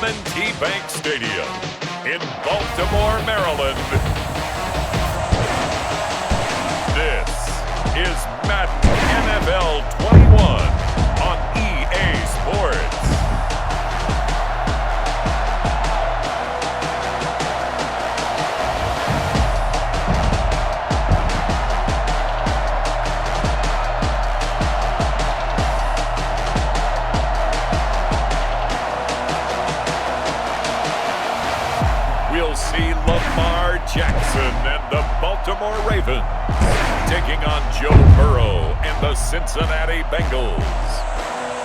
M&T Bank Stadium in Baltimore, Maryland. This is Madden NFL 21 on EA Sports. We'll see Lamar Jackson and the Baltimore Ravens taking on Joe Burrow and the Cincinnati Bengals.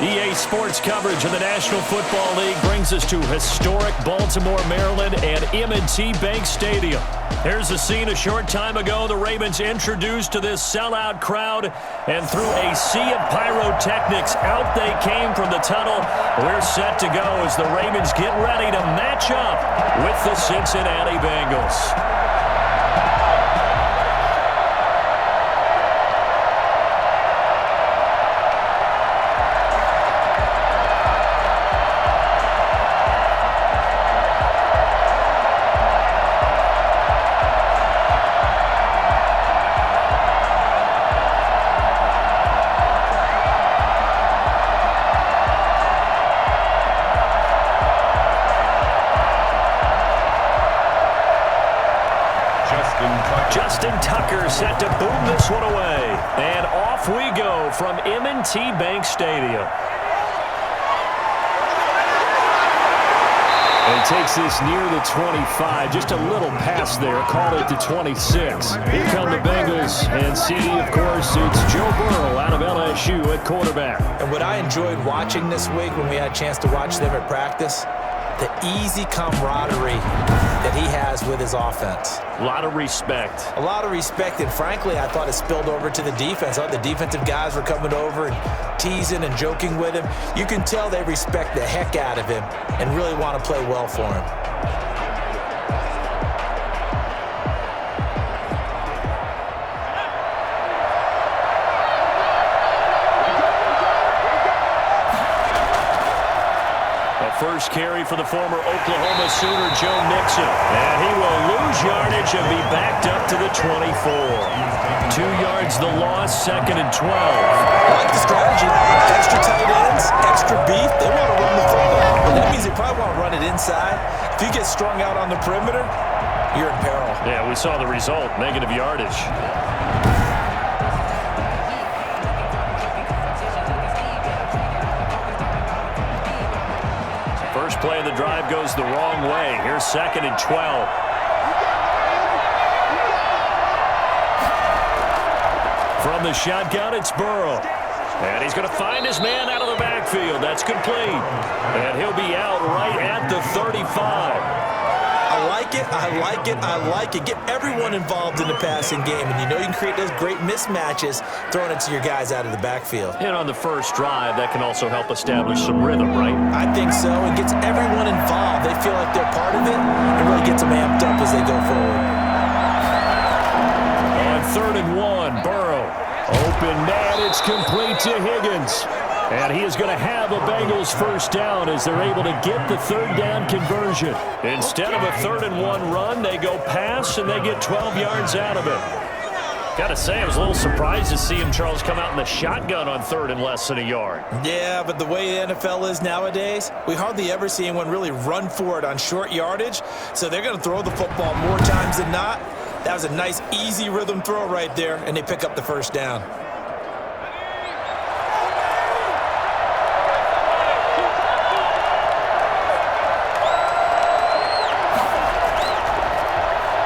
EA Sports coverage of the National Football League brings us to historic Baltimore, Maryland and M&T Bank Stadium. Here's a scene a short time ago. The Ravens introduced to this sellout crowd, and through a sea of pyrotechnics, out they came from the tunnel. We're set to go as the Ravens get ready to match up with the Cincinnati Bengals. Justin Tucker set to boom this one away. And off we go from M&T Bank Stadium. And takes this near the 25. Just a little pass there. Call it the 26. Here come the Bengals. And see, of course, it's Joe Burrow out of LSU at quarterback. And what I enjoyed watching this week when we had a chance to watch them at practice, the easy camaraderie that he has with his offense. A lot of respect. A lot of respect, and frankly, I thought it spilled over to the defense. I thought the defensive guys were coming over and teasing and joking with him. You can tell they respect the heck out of him and really want to play well for him. First carry for the former Oklahoma Sooner, Joe Mixon. And he will lose yardage and be backed up to the 24. 2 yards the loss, 2nd and 12. I like the strategy. Extra tight ends, extra beef. They want to run the football, but that means they probably want to run it inside. If you get strung out on the perimeter, you're in peril. Yeah, we saw the result, negative yardage. First play of the drive goes the wrong way. Here's 2nd and 12. From the shotgun, it's Burrow. And he's going to find his man out of the backfield. That's complete. And he'll be out right at the 35. I like it, I like it, I like it. Get everyone involved in the passing game, and you know you can create those great mismatches throwing it to your guys out of the backfield. And on the first drive, that can also help establish some rhythm, right? I think so. It gets everyone involved. They feel like they're part of it, and really gets them amped up as they go forward. On 3rd and 1, Burrow. Open man, it's complete to Higgins. And he is going to have a Bengals first down as they're able to get the 3rd down conversion. Instead of a 3rd and 1 run, they go pass and they get 12 yards out of it. Got to say, I was a little surprised to see him, Charles, come out in the shotgun on 3rd and less than a yard. Yeah, but the way the NFL is nowadays, we hardly ever see anyone really run for it on short yardage. So they're going to throw the football more times than not. That was a nice, easy rhythm throw right there, and they pick up the first down.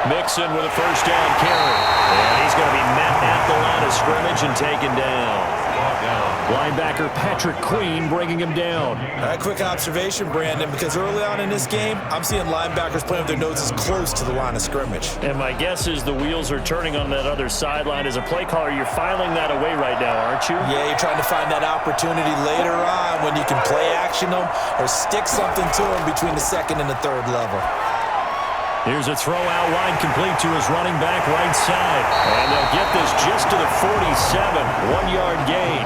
Mixon with a first down carry. And he's going to be met at the line of scrimmage and taken down. Linebacker Patrick Queen bringing him down. Quick observation, Brandon, because early on in this game, I'm seeing linebackers playing with their noses close to the line of scrimmage. And my guess is the wheels are turning on that other sideline. As a play caller, you're filing that away right now, aren't you? Yeah, you're trying to find that opportunity later on when you can play action them or stick something to them between the 2nd and the 3rd level. Here's a throw out wide complete to his running back right side. And they'll get this just to the 47. 1 yard gain.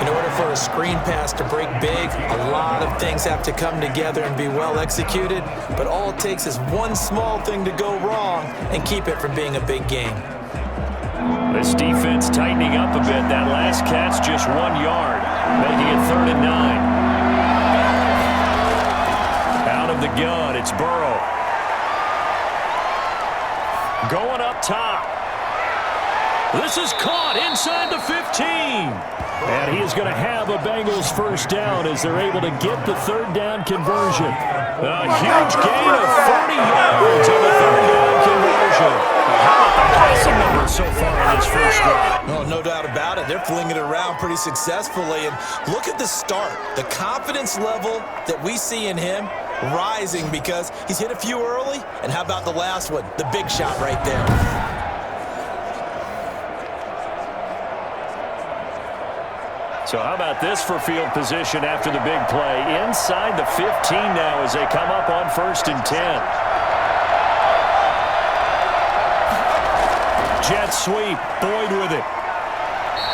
In order for a screen pass to break big, a lot of things have to come together and be well executed, but all it takes is one small thing to go wrong and keep it from being a big game. This defense tightening up a bit. That last catch just 1 yard, making it 3rd and 9. Out of the gun, it's Burrow. Going up top. This is caught inside the 15. And he is going to have a Bengals first down as they're able to get the 3rd down conversion. A huge gain of 40 yards on the 3rd down conversion. How about the passing numbers so far in this first drive? Oh, no doubt about it. They're flinging it around pretty successfully. And look at the start. The confidence level that we see in him rising because he's hit a few early. And how about the last one? The big shot right there. So how about this for field position after the big play? Inside the 15 now as they come up on 1st and 10. Jet sweep, Boyd with it.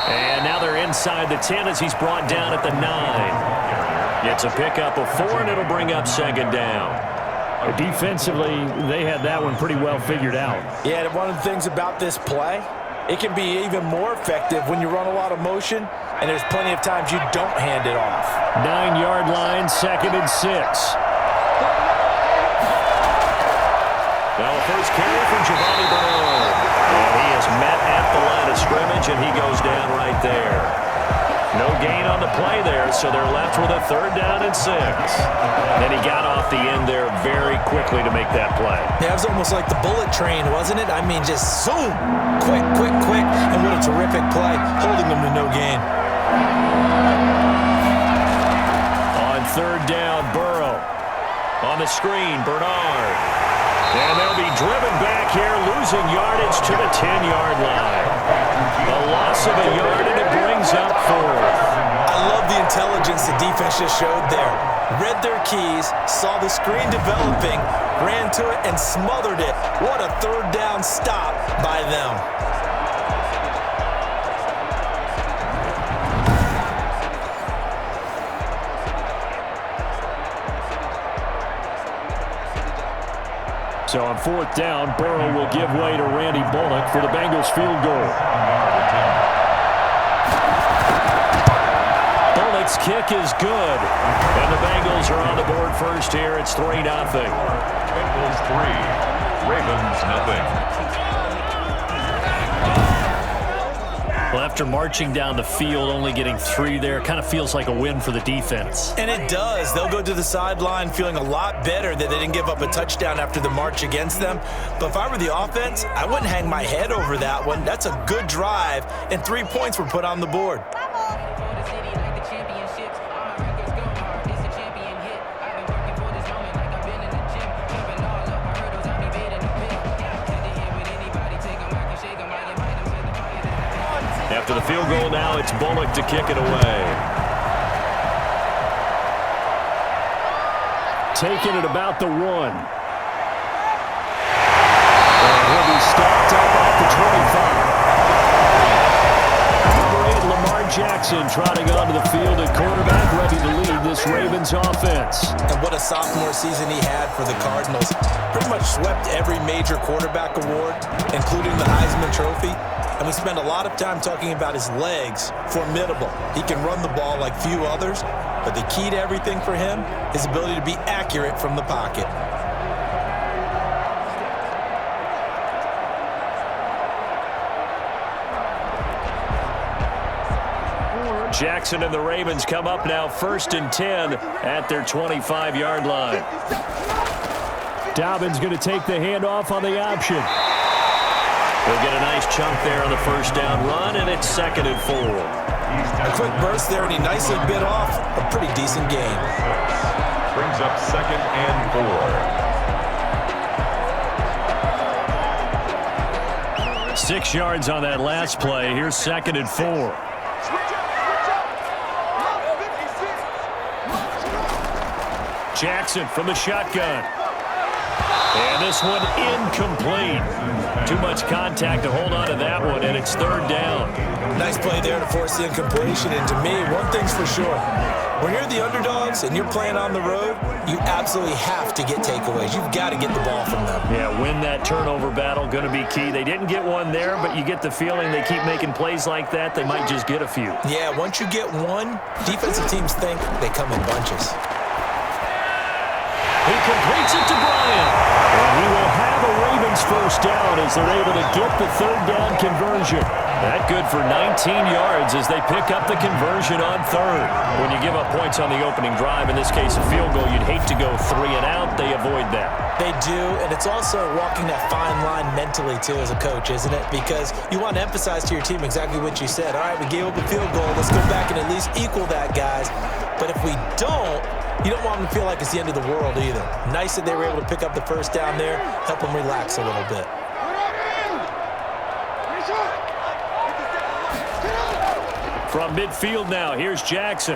And now they're inside the 10 as he's brought down at the 9. Gets a pickup of 4, and it'll bring up 2nd down. Defensively, they had that one pretty well figured out. Yeah, and one of the things about this play, it can be even more effective when you run a lot of motion, and there's plenty of times you don't hand it off. 9-yard line, 2nd and 6. Now the first carry from Giovanni Bernard. And he is met at the line of scrimmage, and he goes down right there. No gain on the play there, so they're left with a 3rd down and 6. And he got off the end there very quickly to make that play. Yeah, it was almost like the bullet train, wasn't it? I mean, just zoom, quick, quick, quick, and what a terrific play, holding them to no gain. On 3rd down, Burrow. On the screen, Bernard. And they'll be driven back here, losing yardage to the 10-yard line. A loss of a yard, and it brings up 4th. I love the intelligence the defense just showed there. Read their keys, saw the screen developing, ran to it, and smothered it. What a 3rd down stop by them. So on 4th down, Burrow will give way to Randy Bullock for the Bengals field goal. Bullock's kick is good. And the Bengals are on the board first here. It's 3-0. Bengals 3, Ravens nothing. Well, after marching down the field, only getting 3 there, kind of feels like a win for the defense. And it does. They'll go to the sideline feeling a lot better that they didn't give up a touchdown after the march against them. But if I were the offense, I wouldn't hang my head over that one. That's a good drive, and 3 points were put on the board. After the field goal now, it's Bullock to kick it away. Taking it about the 1. And he'll be stopped up at the 25. Number 8, Lamar Jackson trotting onto the field at quarterback, ready to lead this Ravens offense. And what a sophomore season he had for the Cardinals. Pretty much swept every major quarterback award, including the Heisman Trophy. And we spend a lot of time talking about his legs. Formidable. He can run the ball like few others, but the key to everything for him is the ability to be accurate from the pocket. Jackson and the Ravens come up now 1st and 10 at their 25-yard line. Dobbins going to take the handoff on the option. They'll get a nice chunk there on the 1st down run, and it's 2nd and 4. A quick burst there, and he nicely bit off a pretty decent gain. Brings up 2nd and 4. 6 yards on that last play. Here's 2nd and 4. Jackson from the shotgun. And this one incomplete. Too much contact to hold on to that one, and it's third down. Nice play there to force the incompletion. And to me, one thing's for sure. When you're the underdogs and you're playing on the road, you absolutely have to get takeaways. You've got to get the ball from them. Yeah, win that turnover battle, going to be key. They didn't get one there, but you get the feeling they keep making plays like that, they might just get a few. Yeah, once you get one, defensive teams think they come in bunches. He completes it to Bryant. And he will have a Ravens first down as they're able to get the third down conversion. That good for 19 yards as they pick up the conversion on third. When you give up points on the opening drive, in this case a field goal, you'd hate to go 3 and out. They avoid that. They do, and it's also walking that fine line mentally, too, as a coach, isn't it? Because you want to emphasize to your team exactly what you said. All right, we gave up a field goal. Let's go back and at least equal that, guys. But if we don't, you don't want them to feel like it's the end of the world either. Nice that they were able to pick up the first down there, help them relax a little bit. From midfield now, here's Jackson.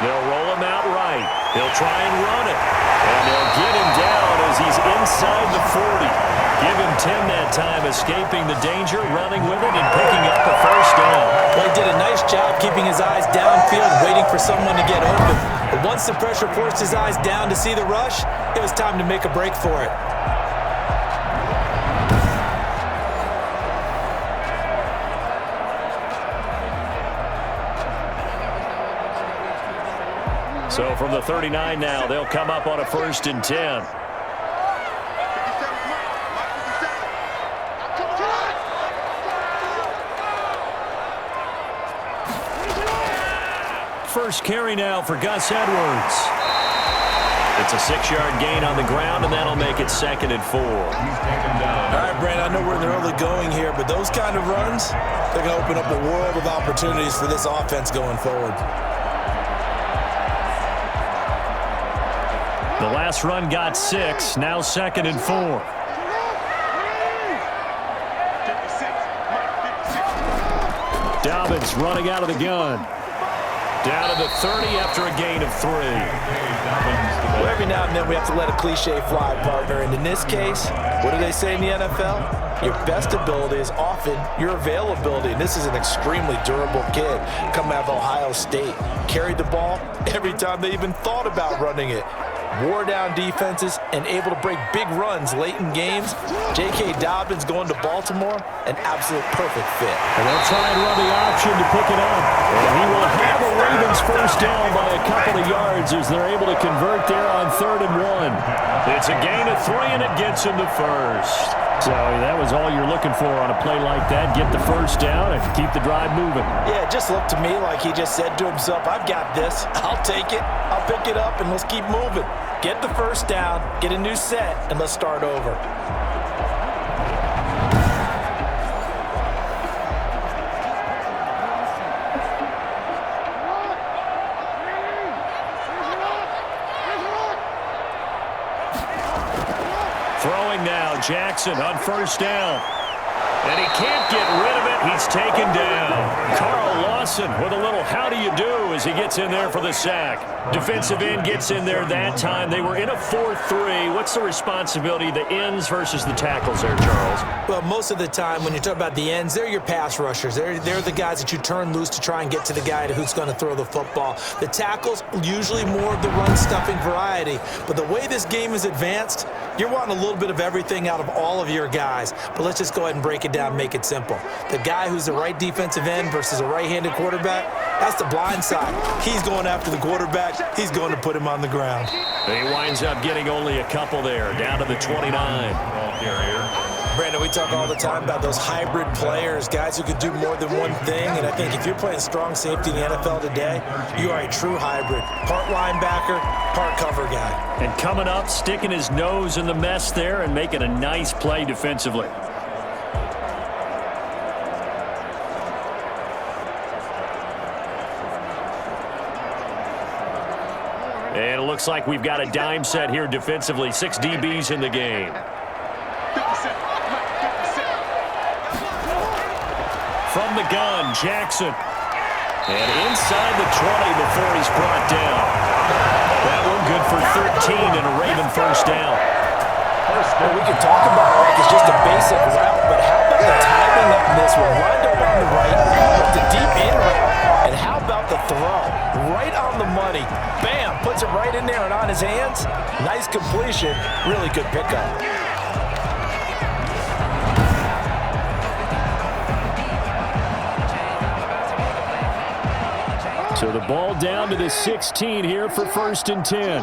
They'll roll him out right. He'll try and run it. And they'll get him down as he's inside the 40. Give him 10 that time, escaping the danger, running with it, and picking up a first down. Well, he did a nice job keeping his eyes downfield, waiting for someone to get open. But once the pressure forced his eyes down to see the rush, it was time to make a break for it. So from the 39 now, they'll come up on a 1st and 10. First carry now for Gus Edwards. It's a 6-yard gain on the ground, and that'll make it 2nd and 4. All right, Brent, I know we're in the early going here, but those kind of runs, they're going to open up a world of opportunities for this offense going forward. The last run got 6, now 2nd and 4. Dobbins running out of the gun. Down to the 30 after a gain of 3. Well, every now and then we have to let a cliche fly, partner. And in this case, what do they say in the NFL? Your best ability is often your availability. And this is an extremely durable kid coming out of Ohio State. Carried the ball every time they even thought about running it. Wore down defenses and able to break big runs late in games. J.K. Dobbins going to Baltimore, an absolute perfect fit. And they'll try and run the option to pick it up. And he will have a Ravens first down by a couple of yards as they're able to convert there on 3rd and 1. It's a gain of 3, and it gets him to first. So that was all you're looking for on a play like that. Get the first down and keep the drive moving. Yeah, it just looked to me like he just said to himself, I've got this. I'll take it. I'll pick it up, and let's keep moving. Get the first down, get a new set, and let's start over. Throwing now, Jackson on first down. And he can't get rid of it. He's taken down. Carl Lawson with a little how do you do as he gets in there for the sack. Defensive end gets in there that time. They were in a 4-3. What's the responsibility of the ends versus the tackles there, Charles? Well, most of the time when you talk about the ends, they're your pass rushers. They're the guys that you turn loose to try and get to the guy who's going to throw the football. The tackles, usually more of the run-stuffing variety. But the way this game is advanced, you're wanting a little bit of everything out of all of your guys. But let's just go ahead and break it down, make it simple. The guy who's the right defensive end versus a right-handed quarterback, that's the blind side. He's going after the quarterback. He's going to put him on the ground. He winds up getting only a couple there, down to the 29. Brandon, we talk all the time about those hybrid players, guys who could do more than one thing. And I think if you're playing strong safety in the NFL today, you are a true hybrid. Part linebacker, part cover guy. And coming up, sticking his nose in the mess there and making a nice play defensively. And it looks like we've got a dime set here defensively. 6 DBs in the game. From the gun, Jackson. And inside the 20 before he's brought down. That one good for 13 and a Raven first down. Well, we can talk about it like it's just a basic route, but how about the timing on this one? Lined up on the right, with the deep in route, and how about the throw? Right on the money. Bam! Puts it right in there and on his hands. Nice completion. Really good pickup. So the ball down to the 16 here for 1st and 10.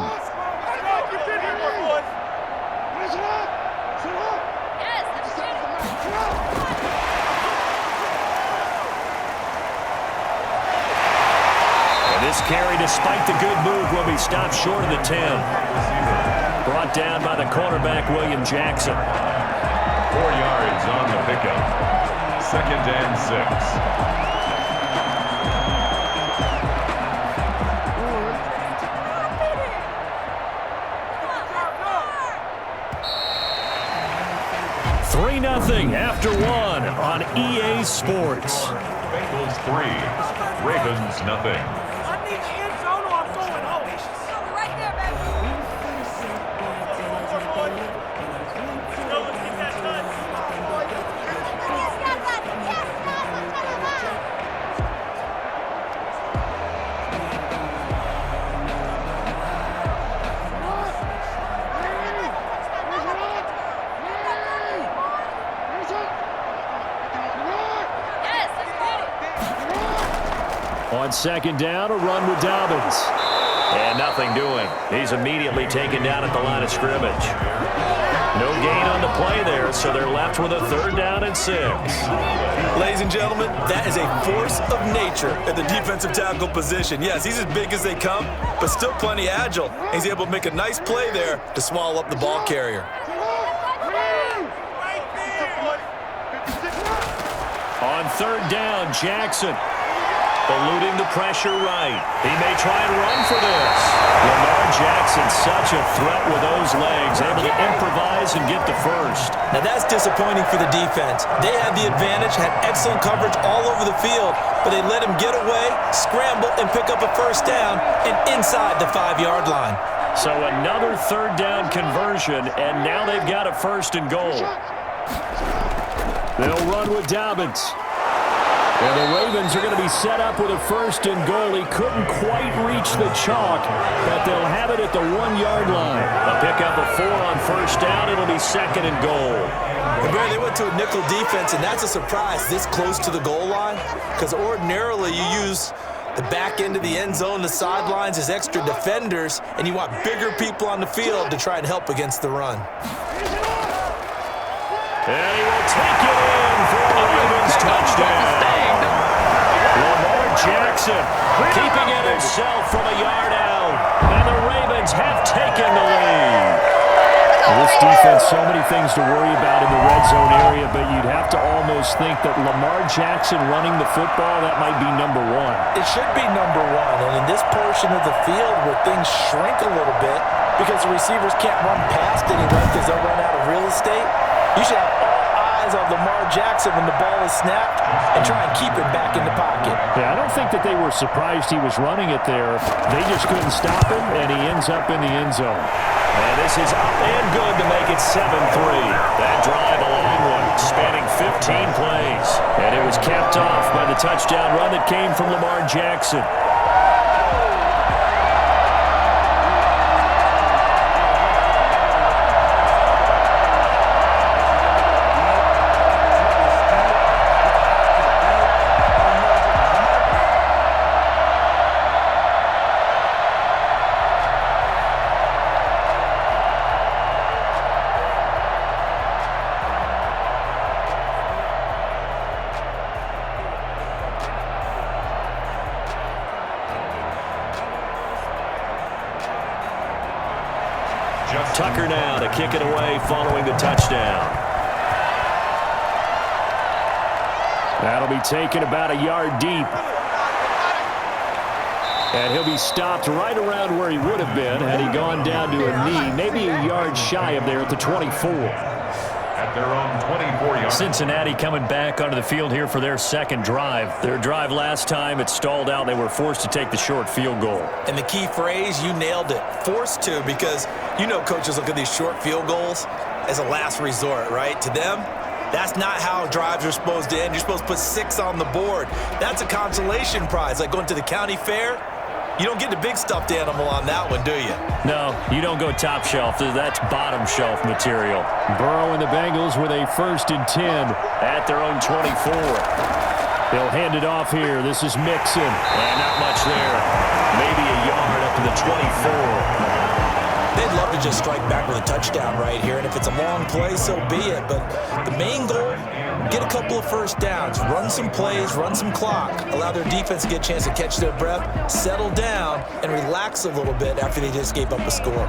This carry, despite the good move, will be stopped short of the 10. Brought down by the cornerback, William Jackson. 4 yards on the pickup. 2nd and 6. Nothing after 1 on EA Sports. Bengals 3, Ravens nothing. I need the end zone or I'm going home. Right there, baby. On 2nd down, a run with Dobbins. And nothing doing. He's immediately taken down at the line of scrimmage. No gain on the play there, so they're left with a 3rd down and 6. Ladies and gentlemen, that is a force of nature at the defensive tackle position. Yes, he's as big as they come, but still plenty agile. He's able to make a nice play there to swallow up the ball carrier. On 3rd down, Jackson. Eluding the pressure right. He may try and run for this. Lamar Jackson, such a threat with those legs, able to improvise and get the 1st. Now that's disappointing for the defense. They had the advantage, had excellent coverage all over the field, but they let him get away, scramble, and pick up a 1st down and inside the 5-yard line. So another 3rd down conversion, and now they've got a 1st and goal. They'll run with Dobbins. And the Ravens are going to be set up with a 1st and goal. He couldn't quite reach the chalk, but they'll have it at the 1-yard line. A pickup of 4 on 1st down. It'll be 2nd and goal. And Barry, they went to a nickel defense, and that's a surprise this close to the goal line, because ordinarily you use the back end of the end zone, the sidelines as extra defenders, and you want bigger people on the field to try and help against the run. And he will take it in for a Ravens touchdown. Lamar Jackson keeping it himself from a yard out. And the Ravens have taken the lead. This defense, so many things to worry about in the red zone area, but you'd have to almost think that Lamar Jackson running the football, that might be number 1. It should be number 1, and in this portion of the field where things shrink a little bit because the receivers can't run past anyone because they'll run out of real estate, you should have all eyes on Lamar Jackson when the ball is snapped and try and keep him back in the pocket. Yeah, I don't think that they were surprised he was running it there. They just couldn't stop him, and he ends up in the end zone. And this is up and good to make it 7-3. That drive, a long one, spanning 15 plays. And it was capped off by the touchdown run that came from Lamar Jackson. Tucker now to kick it away following the touchdown. That'll be taken about a yard deep. And he'll be stopped right around where he would have been had he gone down to a knee, maybe a yard shy of there at the 24. At their own 24 yards. Cincinnati coming back onto the field here for their 2nd drive. Their drive last time, it stalled out. They were forced to take the short field goal. And the key phrase, you nailed it, forced to, because you know coaches look at these short field goals. as a last resort, right? To them, that's not how drives are supposed to end. You're supposed to put 6 on the board. That's a consolation prize, like going to the county fair. You don't get the big stuffed animal on that one, do you? No, you don't go top shelf. That's bottom shelf material. Burrow and the Bengals with a 1st and 10 At their own 24. They'll hand it off here. This is Mixon. And not much there. Maybe a yard up to the 24. They'd love to just strike back with a touchdown right here, and if it's a long play, so be it. But the main goal, get a couple of first downs, run some plays, run some clock, allow their defense to get a chance to catch their breath, settle down, and relax a little bit after they just gave up a score.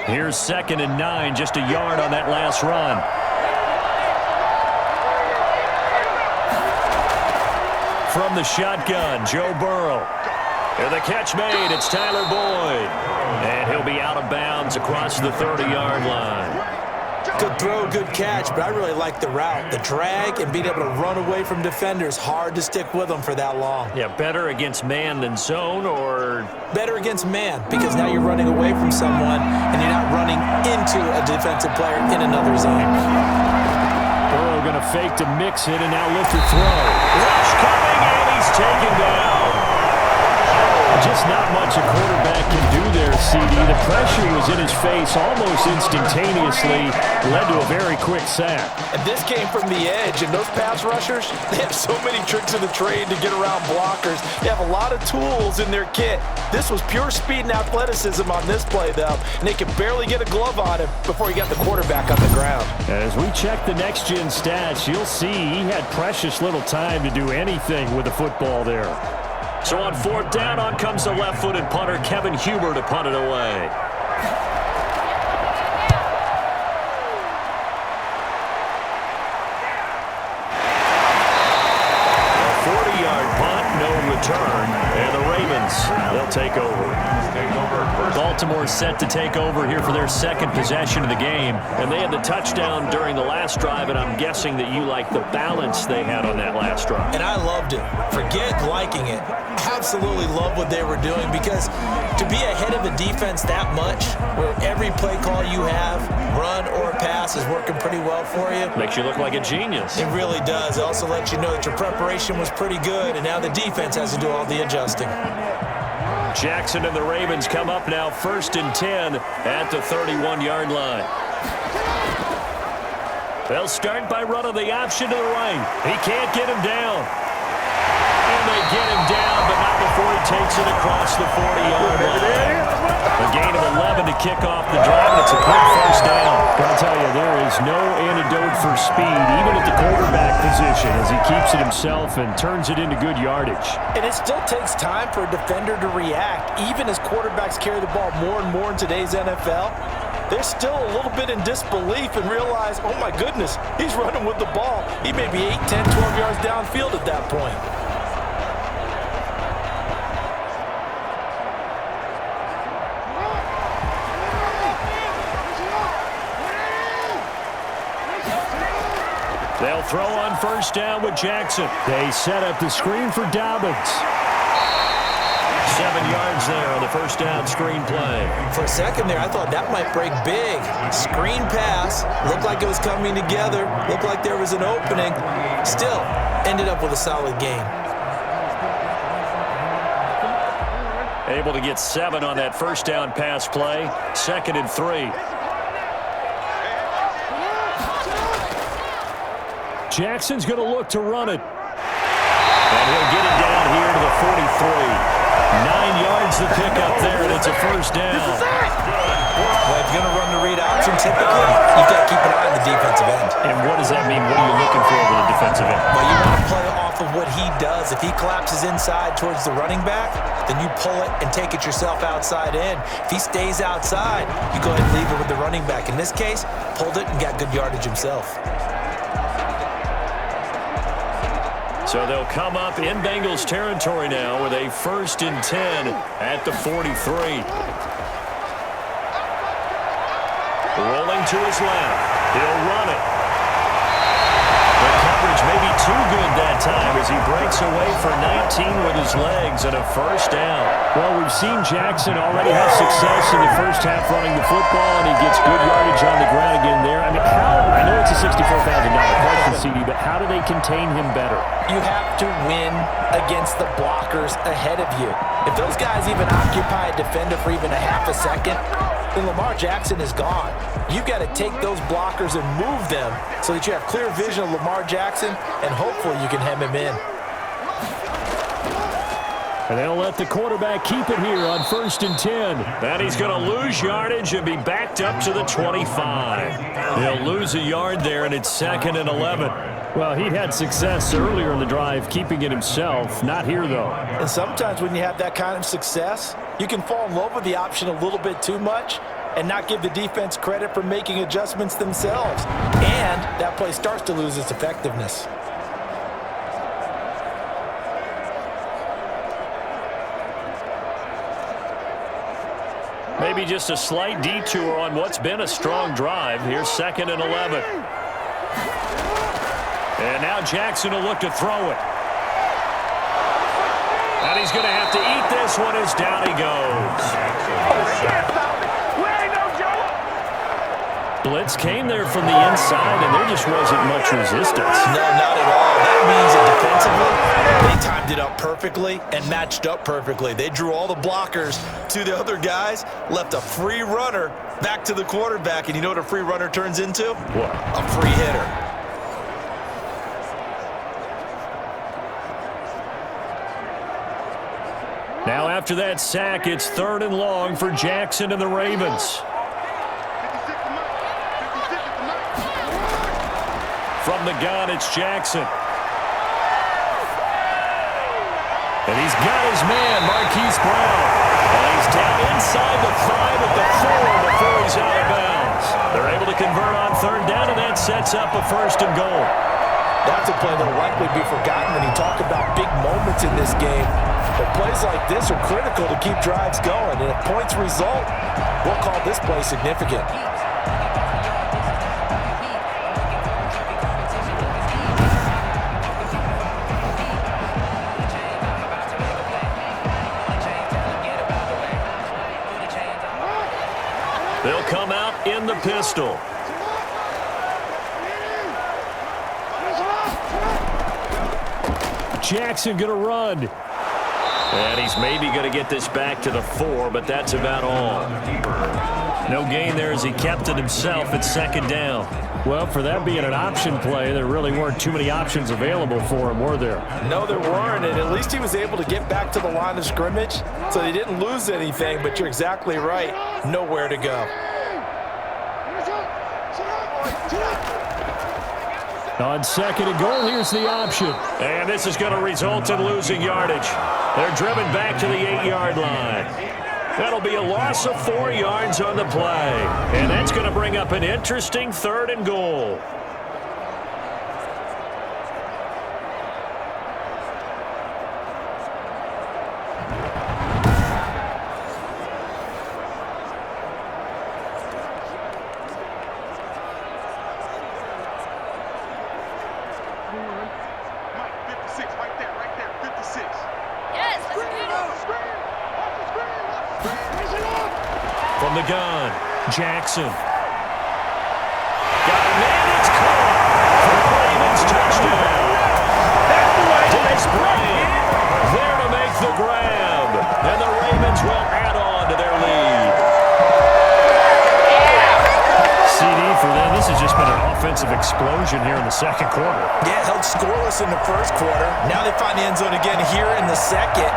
Here's 2nd and 9, just a yard on that last run. From the shotgun, Joe Burrow. And the catch made, it's Tyler Boyd. And he'll be out of bounds across the 30-yard line. Good throw, good catch, but I really like the route. The drag and being able to run away from defenders, hard to stick with them for that long. Yeah, better against man than zone, or? Better against man, because now you're running away from someone and you're not running into a defensive player in another zone. Burrow going to fake to Mixon and now look to throw. Rush coming, and he's taken down. Just not much a quarterback can do there, CD. The pressure was in his face almost instantaneously, led to a very quick sack. And this came from the edge, and those pass rushers, they have so many tricks in the trade to get around blockers. They have a lot of tools in their kit. This was pure speed and athleticism on this play, though, and they could barely get a glove on him before he got the quarterback on the ground. As we check the next-gen stats, you'll see he had precious little time to do anything with the football there. So on 4th down, on comes the left-footed punter, Kevin Huber, to punt it away. A 40-yard punt, no return, and the Ravens, they'll take over. Baltimore set to take over here for their 2nd possession of the game, and they had the touchdown during the last drive, and I'm guessing that you like the balance they had on that last drive. And I loved it. Forget liking it. Absolutely love what they were doing, because to be ahead of a defense that much, where every play call you have, run or pass, is working pretty well for you. Makes you look like a genius. It really does. It also lets you know that your preparation was pretty good, and now the defense has to do all the adjusting. Jackson and the Ravens come up now 1st and 10 at the 31-yard line. They'll start by running the option to the right. He can't get him down. And they get him down, but not before he takes it across the 40-yard line. A gain of 11 to kick off the drive, and it's a quick 1st down. I'll tell you, there is no antidote for speed, even at the quarterback position, as he keeps it himself and turns it into good yardage. And it still takes time for a defender to react. Even as quarterbacks carry the ball more and more in today's NFL, they're still a little bit in disbelief and realize, oh my goodness, he's running with the ball. He may be 8, 10, 12 yards downfield at that point. They'll throw on 1st down with Jackson. They set up the screen for Dobbins. 7 yards there on the 1st down screen play. For a second there, I thought that might break big. Screen pass. Looked like it was coming together. Looked like there was an opening. Still, ended up with a solid game. Able to get 7 on that 1st down pass play. 2nd and 3. Jackson's going to look to run it. And he'll get it down here to the 43. 9 yards to pick up there, and it's a 1st down. Well, if you're going to run the read option, typically, you've got to keep an eye on the defensive end. And what does that mean? What are you looking for with a defensive end? Well, you want to play off of what he does. If he collapses inside towards the running back, then you pull it and take it yourself outside in. If he stays outside, you go ahead and leave it with the running back. In this case, pulled it and got good yardage himself. So they'll come up in Bengals territory now with a 1st and 10 at the 43. Rolling to his left. He'll run it. The coverage may be too good that time as as he breaks away for 19 with his legs and a first down. Well, we've seen Jackson already have success in the first half running the football, and he gets good yardage on the ground again there. I mean, I know it's a $64,000 question, CD, but how do they contain him better? You have to win against the blockers ahead of you. If those guys even occupy a defender for even a half a second, then Lamar Jackson is gone. You've got to take those blockers and move them so that you have clear vision of Lamar Jackson, and hopefully you can hem him in. And they'll let the quarterback keep it here on 1st and 10. And he's going to lose yardage and be backed up to the 25. He'll lose a yard there, and it's 2nd and 11. Well, he'd had success earlier in the drive keeping it himself. Not here, though. And sometimes when you have that kind of success, you can fall in love with the option a little bit too much and not give the defense credit for making adjustments themselves. And that play starts to lose its effectiveness. Maybe just a slight detour on what's been a strong drive. Here's 2nd and 11. And now Jackson will look to throw it. And he's going to have to eat this one as down he goes. Blitz came there from the inside, and there just wasn't much resistance. No, not at all. That means that defensively, they timed it up perfectly and matched up perfectly. They drew all the blockers to the other guys, left a free runner back to the quarterback, and you know what a free runner turns into? What? A free hitter. Now after that sack, it's 3rd and long for Jackson and the Ravens. From the gun, it's Jackson. And he's got his man, Marquise Brown. And he's down inside the 5 at the 4 before he's out of bounds. They're able to convert on 3rd down, and that sets up a 1st and goal. That's a play that will likely be forgotten when you talk about big moments in this game. But plays like this are critical to keep drives going. And if points result, we'll call this play significant. They'll come out in the pistol. Jackson going to run. And he's maybe going to get this back to the 4, but that's about all. No gain there as he kept it himself at 2nd down. Well, for that being an option play, there really weren't too many options available for him, were there? No, there weren't, and at least he was able to get back to the line of scrimmage, so he didn't lose anything, but you're exactly right. Nowhere to go. On 2nd and goal, here's the option. And this is going to result in losing yardage. They're driven back to the 8-yard line. That'll be a loss of 4 yards on the play. And that's going to bring up an interesting 3rd and goal. From the gun, Jackson. Got a man, it's caught. For the Ravens, touchdown. Dennis Bryant there to make the grab. And the Ravens will add on to their lead. CD for them, this has just been an offensive explosion here in the 2nd quarter. Yeah, held scoreless in the 1st quarter. Now they find the end zone again here in the 2nd.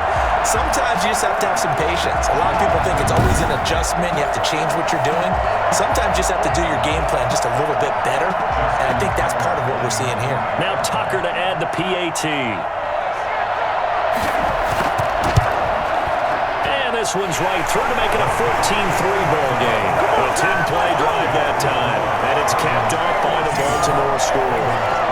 Sometimes you just have to have some patience. A lot of people think it's always an adjustment. You have to change what you're doing. Sometimes you just have to do your game plan just a little bit better. And I think that's part of what we're seeing here. Now Tucker to add the PAT. And this one's right through to make it a 14-3 ball game. A 10-play drive that time. And it's capped off by the Baltimore score.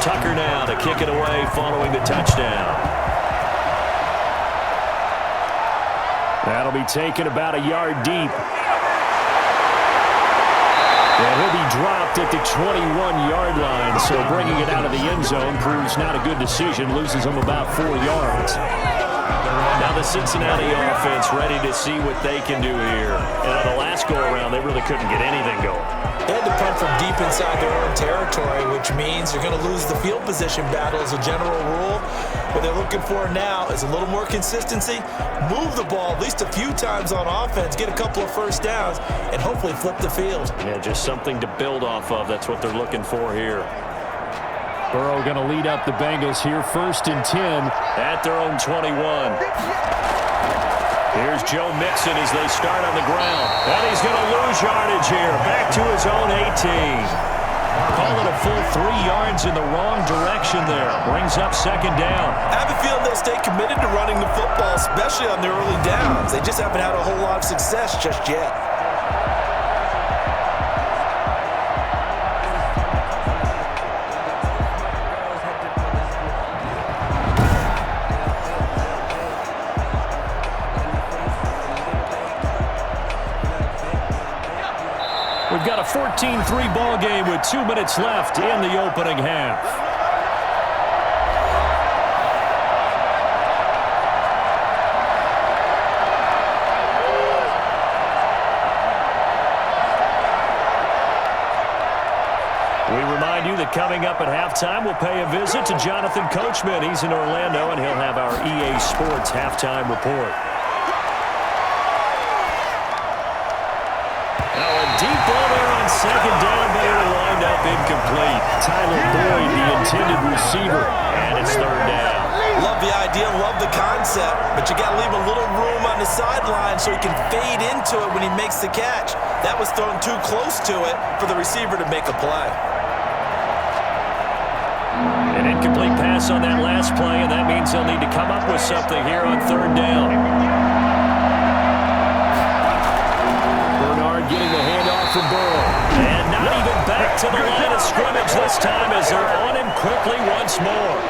Tucker now to kick it away following the touchdown. That'll be taken about a yard deep. And he'll be dropped at the 21-yard line, so bringing it out of the end zone proves not a good decision, loses him about 4 yards. Now the Cincinnati offense ready to see what they can do here. And on the last go-around, they really couldn't get anything going. They had to punt from deep inside their own territory, which means you're going to lose the field position battle as a general rule. What they're looking for now is a little more consistency, move the ball at least a few times on offense, get a couple of first downs, and hopefully flip the field. Yeah, just something to build off of. That's what they're looking for here. Burrow going to lead up the Bengals here, 1st and 10. At their own 21. Here's Joe Mixon as they start on the ground. And he's going to lose yardage here. Back to his own 18. Call it a full 3 yards in the wrong direction there. Brings up 2nd down. I have a feeling they'll stay committed to running the football, especially on their early downs. They just haven't had a whole lot of success just yet. We've got a 14-3 ball game with 2 minutes left in the opening half. We remind you that coming up at halftime, we'll pay a visit to Jonathan Coachman. He's in Orlando, and he'll have our EA Sports halftime report. Deep ball there on 2nd down, but it'll wind up incomplete. Tyler Boyd, the intended receiver. And it's 3rd down. Love the idea, love the concept, but you got to leave a little room on the sideline so he can fade into it when he makes the catch. That was thrown too close to it for the receiver to make a play. An incomplete pass on that last play, and that means they'll need to come up with something here on 3rd down. Getting the handoff from Burrow. And not even back to the line of scrimmage this time as they're on him quickly once more.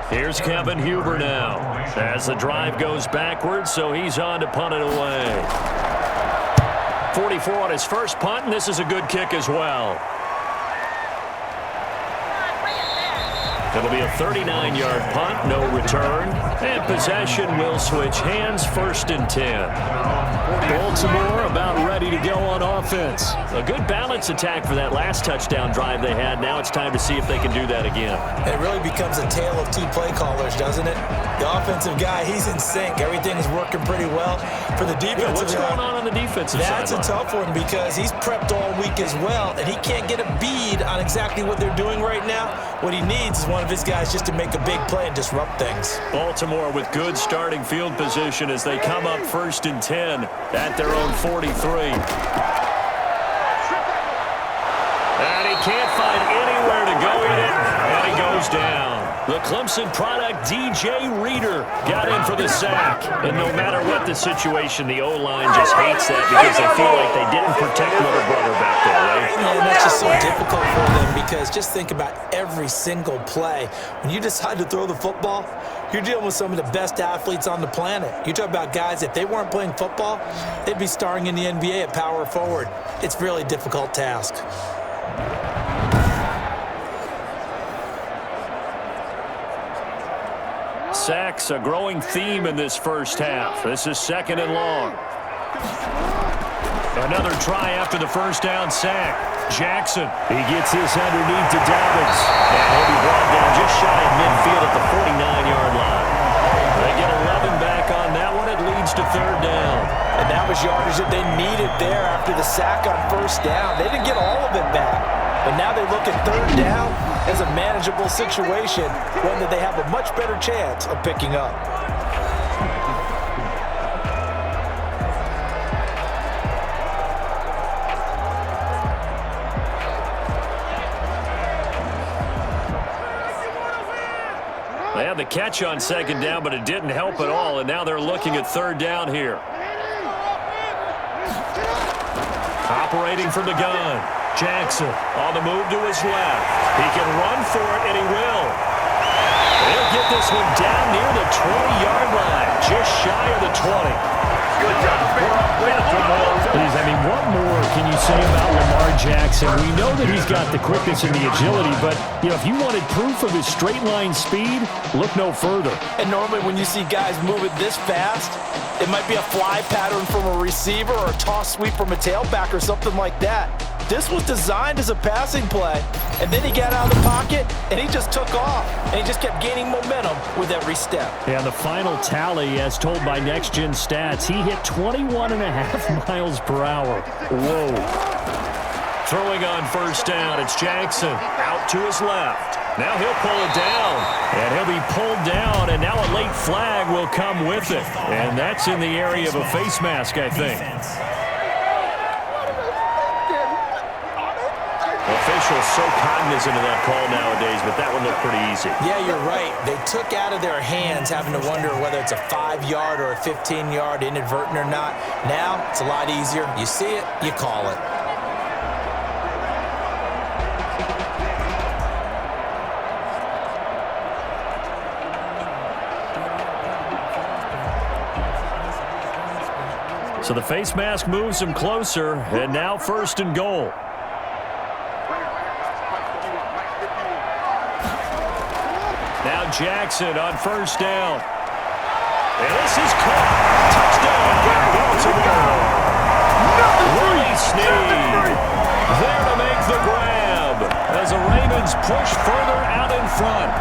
Here's Kevin Huber now as the drive goes backwards, so he's on to punt it away. 44 on his first punt, and this is a good kick as well. It'll be a 39-yard punt, no return, and possession will switch hands, 1st and 10. Baltimore about ready to go on offense. A good balance attack for that last touchdown drive they had. Now it's time to see if they can do that again. It really becomes a tale of 2 play callers, doesn't it? The offensive guy, he's in sync. Everything's working pretty well. For the defensive what's going on the defensive side? That's a tough one because he's prepped all week as well, and he can't get a bead on exactly what they're doing right now. What he needs is one of his guys just to make a big play and disrupt things. Baltimore with good starting field position as they come up 1st and 10 at their own 43. And he can't find anywhere to go in it, and he goes down. The Clemson product, DJ Reader, got in for the sack. And no matter what the situation, the O-line just hates that because they feel like they didn't protect little brother back there, right? Yeah, and that's just so difficult for them because just think about every single play. When you decide to throw the football, you're dealing with some of the best athletes on the planet. You talk about guys, if they weren't playing football, they'd be starring in the NBA at power forward. It's a really difficult task. Sacks, a growing theme in this first half. This is 2nd and long. Another try after the first down sack. Jackson, he gets this underneath to Dobbins. And he'll be brought down just shy of midfield at the 49-yard line. They get 11 back on that one. It leads to 3rd down. And that was yardage that they needed there after the sack on 1st down. They didn't get all of it back. But now they look at 3rd down as a manageable situation, one that they have a much better chance of picking up. the catch on second down, but it didn't help at all, and now they're looking at third down here. Operating from the gun. Jackson on the move to his left. He can run for it, and he will. They'll get this one down near the 20-yard line, just shy of the 20. Good job, Please, I mean, what more can you say about Lamar Jackson? We know that he's got the quickness and the agility, but, you know, if you wanted proof of his straight-line speed, look no further. And normally when you see guys moving this fast, it might be a fly pattern from a receiver or a toss sweep from a tailback or something like that. This was designed as a passing play, and then he got out of the pocket, and he just took off, and he just kept gaining momentum with every step. Yeah, the final tally, as told by Next Gen Stats, he hit 21.5 miles per hour. Whoa. Throwing on first down, it's Jackson out to his left. Now he'll pull it down, and he'll be pulled down, and now a late flag will come with it. And that's in the area of a face mask, I think. Officials so cognizant of that call nowadays, but that one looked pretty easy. Yeah, you're right. They took out of their hands having to wonder whether it's a 5-yard or a 15-yard, inadvertent or not. Now, it's a lot easier. You see it, you call it. So the face mask moves him closer, and now first and goal. Now Jackson on first down. And this is caught. Touchdown, Baltimore. Willie Snead there to make the grab as the Ravens push further out in front.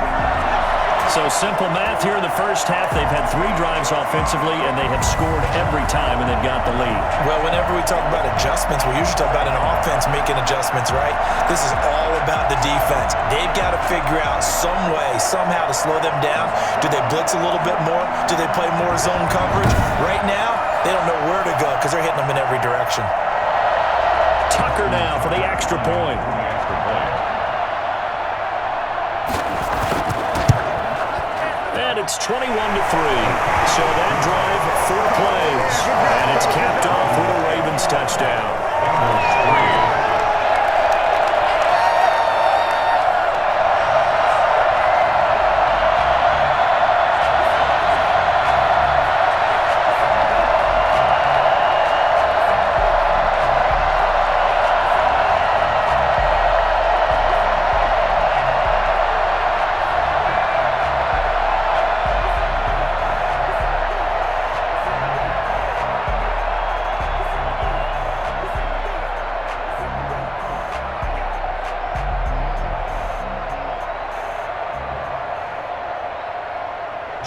So simple math here in the first half. They've had 3 drives offensively, and they have scored every time, and they've got the lead. Well, whenever we talk about adjustments, we usually talk about an offense making adjustments, right? This is all about the defense. They've got to figure out some way, somehow to slow them down. Do they blitz a little bit more? Do they play more zone coverage? Right now, they don't know where to go because they're hitting them in every direction. Tucker now for the extra point. And it's 21-3. So that drive, 4 plays. And it's capped off with a Ravens touchdown.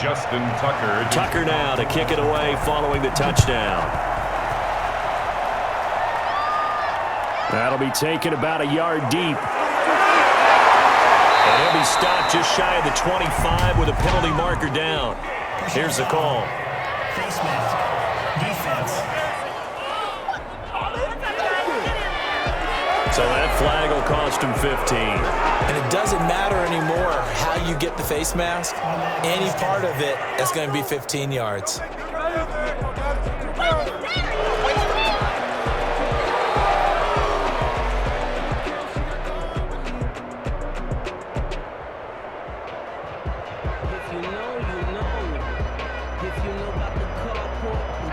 Justin Tucker. Tucker now to kick it away following the touchdown. That'll be taken about a yard deep. And he'll be stopped just shy of the 25 with a penalty marker down. Here's the call. Face mask. Defense. So that flag will cost him 15. And it doesn't matter anymore how you get the face mask. Any part of it is going to be 15 yards.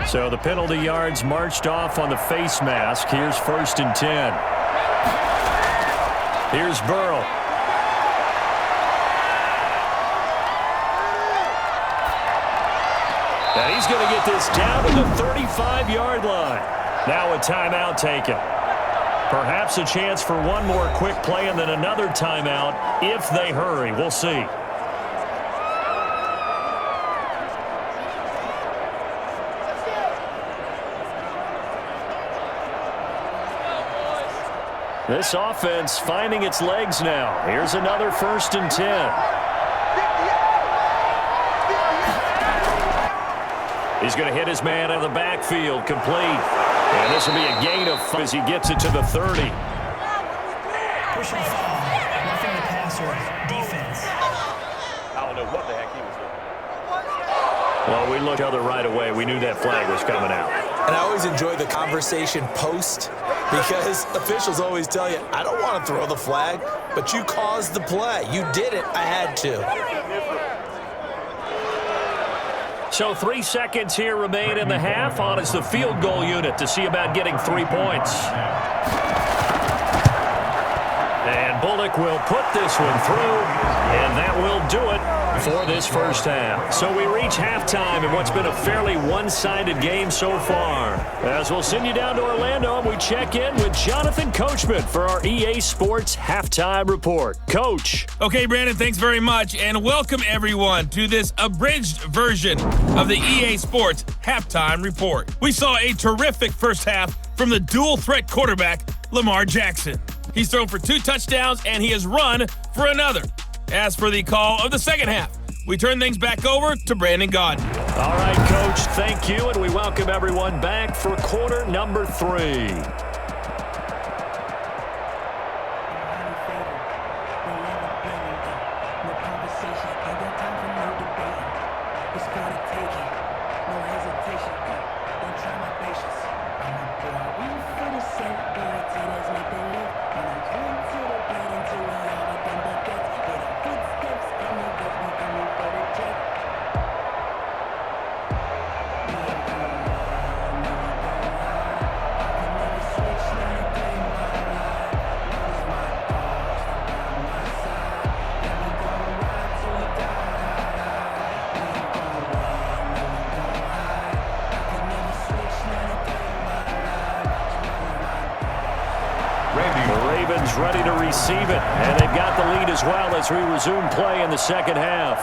So the penalty yards marched off on the face mask. Here's 1st and 10. Here's Burrow. And he's going to get this down to the 35-yard line. Now a timeout taken. Perhaps a chance for one more quick play and then another timeout if they hurry. We'll see. This offense finding its legs now. Here's another 1st and 10. He's going to hit his man out of the backfield, complete. And this will be a gain of 5 as he gets it to the 30. Pushing 5. Roughing the passer. Defense. know what the heck he was doing. Well, we looked other right away. We knew that flag was coming out. And I always enjoy the conversation post because officials always tell you, I don't want to throw the flag, but you caused the play. You did it. I had to. So 3 seconds here remain in the half. On is the field goal unit to see about getting 3 points. And Bullock will put this one through, and that will do it for this first half. So we reach halftime in what's been a fairly one-sided game so far. As we'll send you down to Orlando, and we check in with Jonathan Coachman for our EA Sports Halftime Report. Coach. Okay, Brandon, thanks very much, and welcome everyone to this abridged version of the EA Sports Halftime Report. We saw a terrific first half from the dual-threat quarterback, Lamar Jackson. He's thrown for 2 touchdowns, and he has run for another. As for the call of the second half, we turn things back over to Brandon Gaudin. All right, Coach, thank you, and we welcome everyone back for quarter number 3. Ready to receive it, and they've got the lead as well as we resume play in the second half.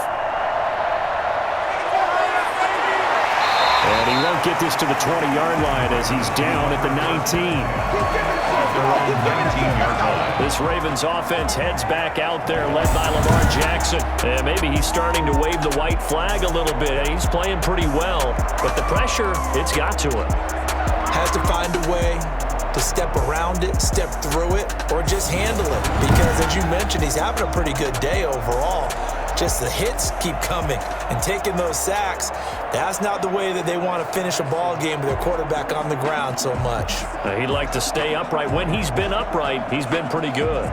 And he won't get this to the 20-yard line as he's down at the 19. This Ravens offense heads back out there, led by Lamar Jackson. And maybe he's starting to wave the white flag a little bit. He's playing pretty well, but the pressure, it's got to him. Has to find a way to step around it, step through it, or just handle it. Because as you mentioned, he's having a pretty good day overall. Just the hits keep coming and taking those sacks. That's not the way that they want to finish a ball game with their quarterback on the ground so much. He'd like to stay upright. When he's been upright, he's been pretty good.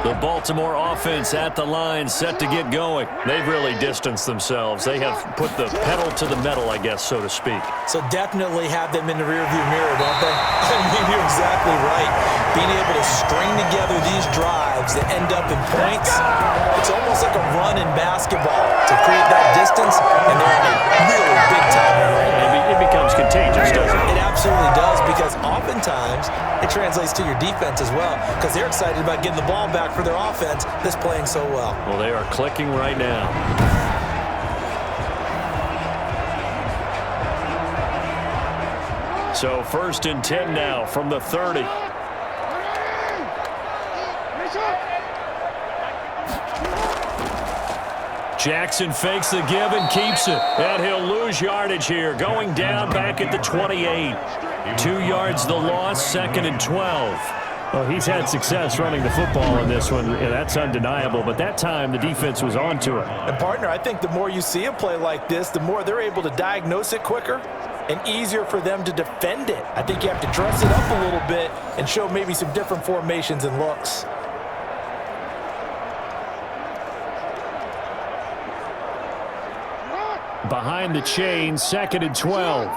The Baltimore offense at the line, set to get going. They've really distanced themselves. They have put the pedal to the metal, I guess, so to speak. So definitely have them in the rearview mirror, don't they? I mean, you're exactly right. Being able to string together these drives that end up in points, it's almost like a run in basketball to create that distance, and they're in a really big-time run. It becomes contagious, doesn't it? It absolutely does, because oftentimes it translates to your defense as well, because they're excited about getting the ball back for their offense that's playing so well. Well, they are clicking right now. So 1st and 10 now from the 30. Jackson fakes the give and keeps it. And he'll lose yardage here, going down back at the 28. 2 yards the loss, 2nd and 12. Well, he's had success running the football in this one. Yeah, that's undeniable. But that time, the defense was on to it. And, partner, I think the more you see a play like this, the more they're able to diagnose it quicker and easier for them to defend it. I think you have to dress it up a little bit and show maybe some different formations and looks. Behind the chain, 2nd and 12.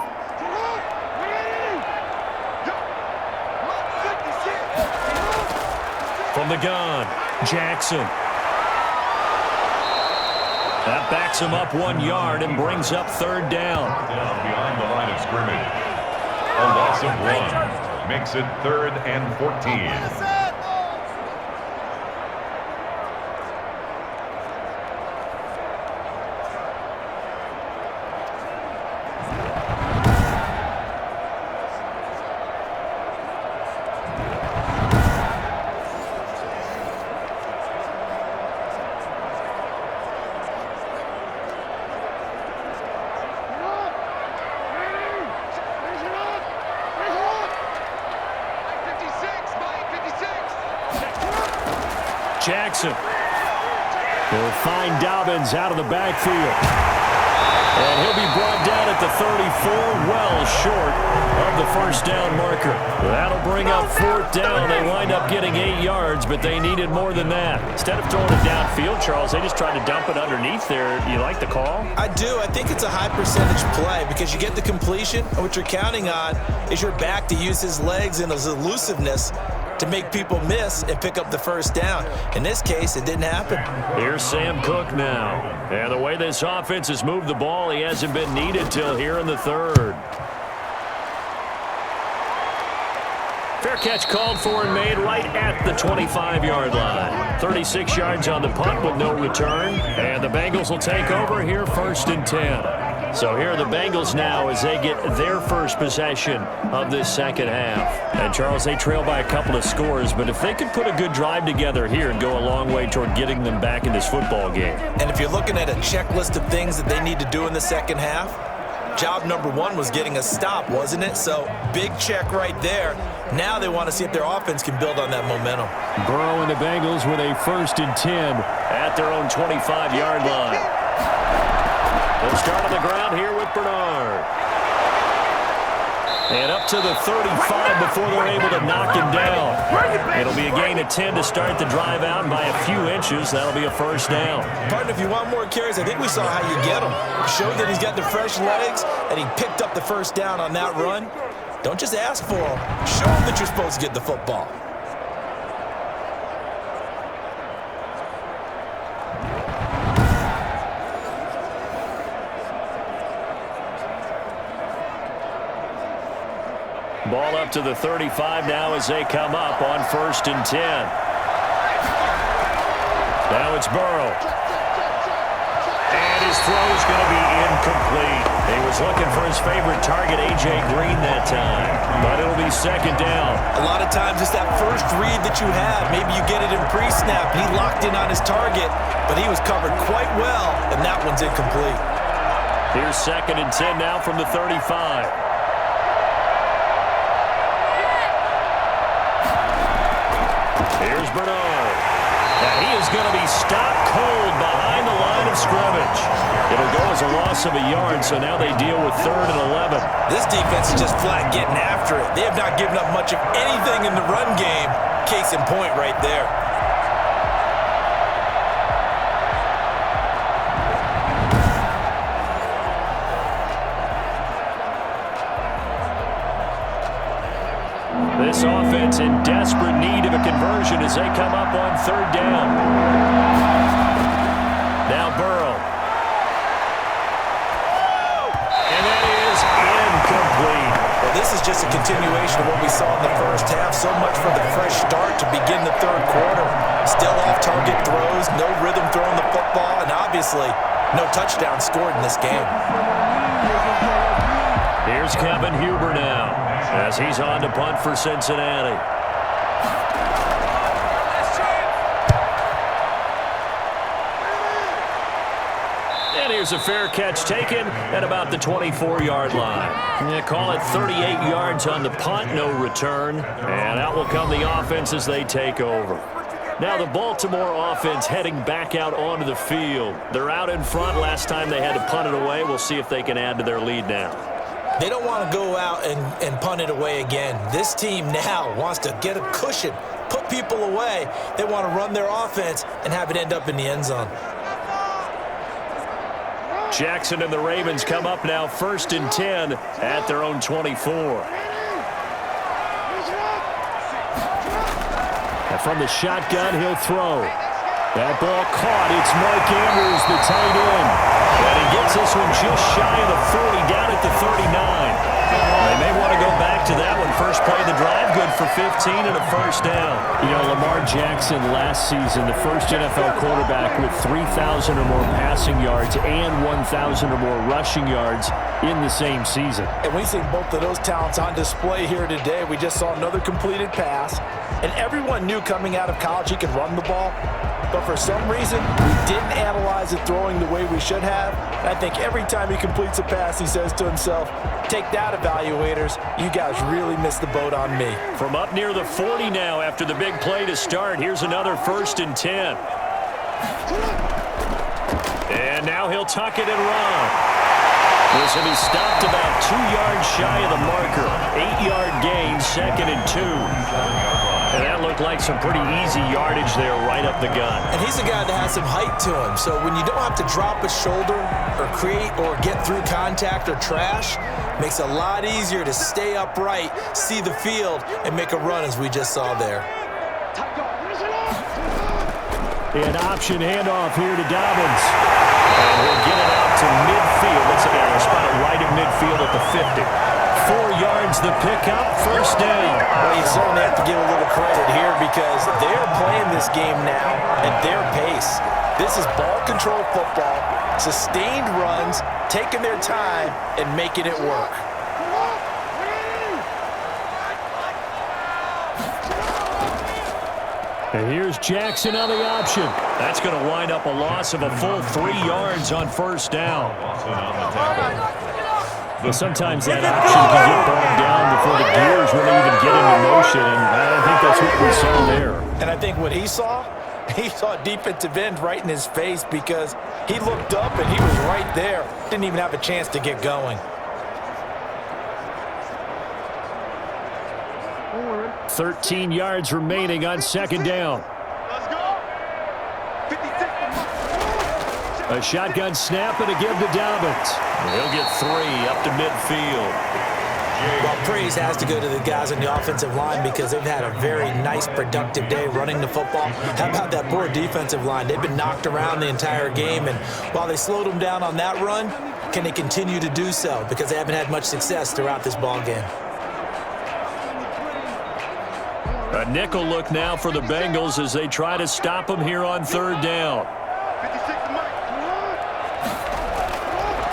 From the gun, Jackson. That backs him up 1 yard and brings up 3rd down. Down behind the line of scrimmage. A loss of 1 makes it 3rd and 14. Jackson. They'll find Dobbins out of the backfield. And he'll be brought down at the 34, well short of the first down marker. That'll bring up 4th down. They wind up getting 8 yards, but they needed more than that. Instead of throwing it downfield, Charles, they just tried to dump it underneath there. You like the call? I do. I think it's a high percentage play because you get the completion, and what you're counting on is your back to use his legs and his elusiveness to make people miss and pick up the first down. In this case, it didn't happen. Here's Sam Cook now. And the way this offense has moved the ball, he hasn't been needed till here in the 3rd. Fair catch called for and made right at the 25-yard line. 36 yards on the punt with no return. And the Bengals will take over here 1st and 10. So here are the Bengals now as they get their first possession of this second half. And, Charles, they trail by a couple of scores, but if they could put a good drive together here and go a long way toward getting them back in this football game. And if you're looking at a checklist of things that they need to do in the second half, job number 1 was getting a stop, wasn't it? So big check right there. Now they want to see if their offense can build on that momentum. Burrow and the Bengals with a 1st and 10 at their own 25-yard line. They'll start on the ground here with Bernard. And up to the 35 before they're able to knock him down. It'll be a gain of 10 to start the drive out, and by a few inches, that'll be a first down. Partner, if you want more carries, I think we saw how you get him. Showed that he's got the fresh legs, and he picked up the first down on that run. Don't just ask for him. Show him that you're supposed to get the football. Ball up to the 35 now as they come up on 1st and 10. Now it's Burrow. And his throw is going to be incomplete. He was looking for his favorite target, A.J. Green, that time. But it'll be 2nd down. A lot of times it's that first read that you have. Maybe you get it in pre-snap. He locked in on his target, but he was covered quite well, and that one's incomplete. Here's 2nd and 10 now from the 35. Here's Bernard. Now he is going to be stopped cold behind the line of scrimmage. It'll go as a loss of a yard, so now they deal with 3rd and 11. This defense is just flat getting after it. They have not given up much of anything in the run game. Case in point right there. This offense in desperate need of a conversion as they come up on 3rd down. Now Burrow. And that is incomplete. Well, this is just a continuation of what we saw in the first half. So much for the fresh start to begin the 3rd quarter. Still off-target throws, no rhythm throwing the football, and obviously no touchdown scored in this game. Here's Kevin Huber now as he's on to punt for Cincinnati. And here's a fair catch taken at about the 24-yard line. Yeah, call it 38 yards on the punt, no return. And out will come the offense as they take over. Now the Baltimore offense heading back out onto the field. They're out in front. Last time they had to punt it away. We'll see if they can add to their lead now. They don't want to go out and punt it away again. This team now wants to get a cushion, put people away. They want to run their offense and have it end up in the end zone. Jackson and the Ravens come up now 1st and 10 at their own 24. And from the shotgun, he'll throw. That ball caught. It's Mark Andrews, the tight end. And he gets this one just shy of the 40, down at the 39. They may want to go back to that one. First play of the drive, good for 15 and a first down. You know, Lamar Jackson last season, the first NFL quarterback with 3,000 or more passing yards and 1,000 or more rushing yards in the same season. And we see both of those talents on display here today. We just saw another completed pass. And everyone knew coming out of college he could run the ball. But for some reason, we didn't analyze it throwing the way we should have. And I think every time he completes a pass, he says to himself, take that, evaluators. You guys really missed the boat on me. From up near the 40 now after the big play to start, here's another 1st and 10. And now he'll tuck it and run. This will be stopped about 2 yards shy of the marker. 8-yard gain, 2nd and 2. And that looked like some pretty easy yardage there right up the gut. And he's a guy that has some height to him, so when you don't have to drop a shoulder or create or get through contact or trash, makes it a lot easier to stay upright, see the field, and make a run as we just saw there. An option handoff here to Dobbins. And he'll get it out to midfield. Let's see, they're spotted right at midfield at the 50. 4 yards the pickup, first down. Well, you certainly have to give a little credit here because they're playing this game now at their pace. This is ball control football, sustained runs, taking their time, and making it work. And here's Jackson on the option. That's going to wind up a loss of a full 3 yards on first down. But sometimes that option can get bogged down before the gears really even get into motion, and I think that's what we saw there. And I think what he saw a defensive end right in his face because he looked up and he was right there. Didn't even have a chance to get going. 13 yards remaining on second down. A shotgun snap and a give to Dobbins. He'll get 3 up to midfield. Well, praise has to go to the guys on the offensive line because they've had a very nice, productive day running the football. How about that poor defensive line? They've been knocked around the entire game, and while they slowed them down on that run, can they continue to do so? Because they haven't had much success throughout this ball game. A nickel look now for the Bengals as they try to stop him here on third down.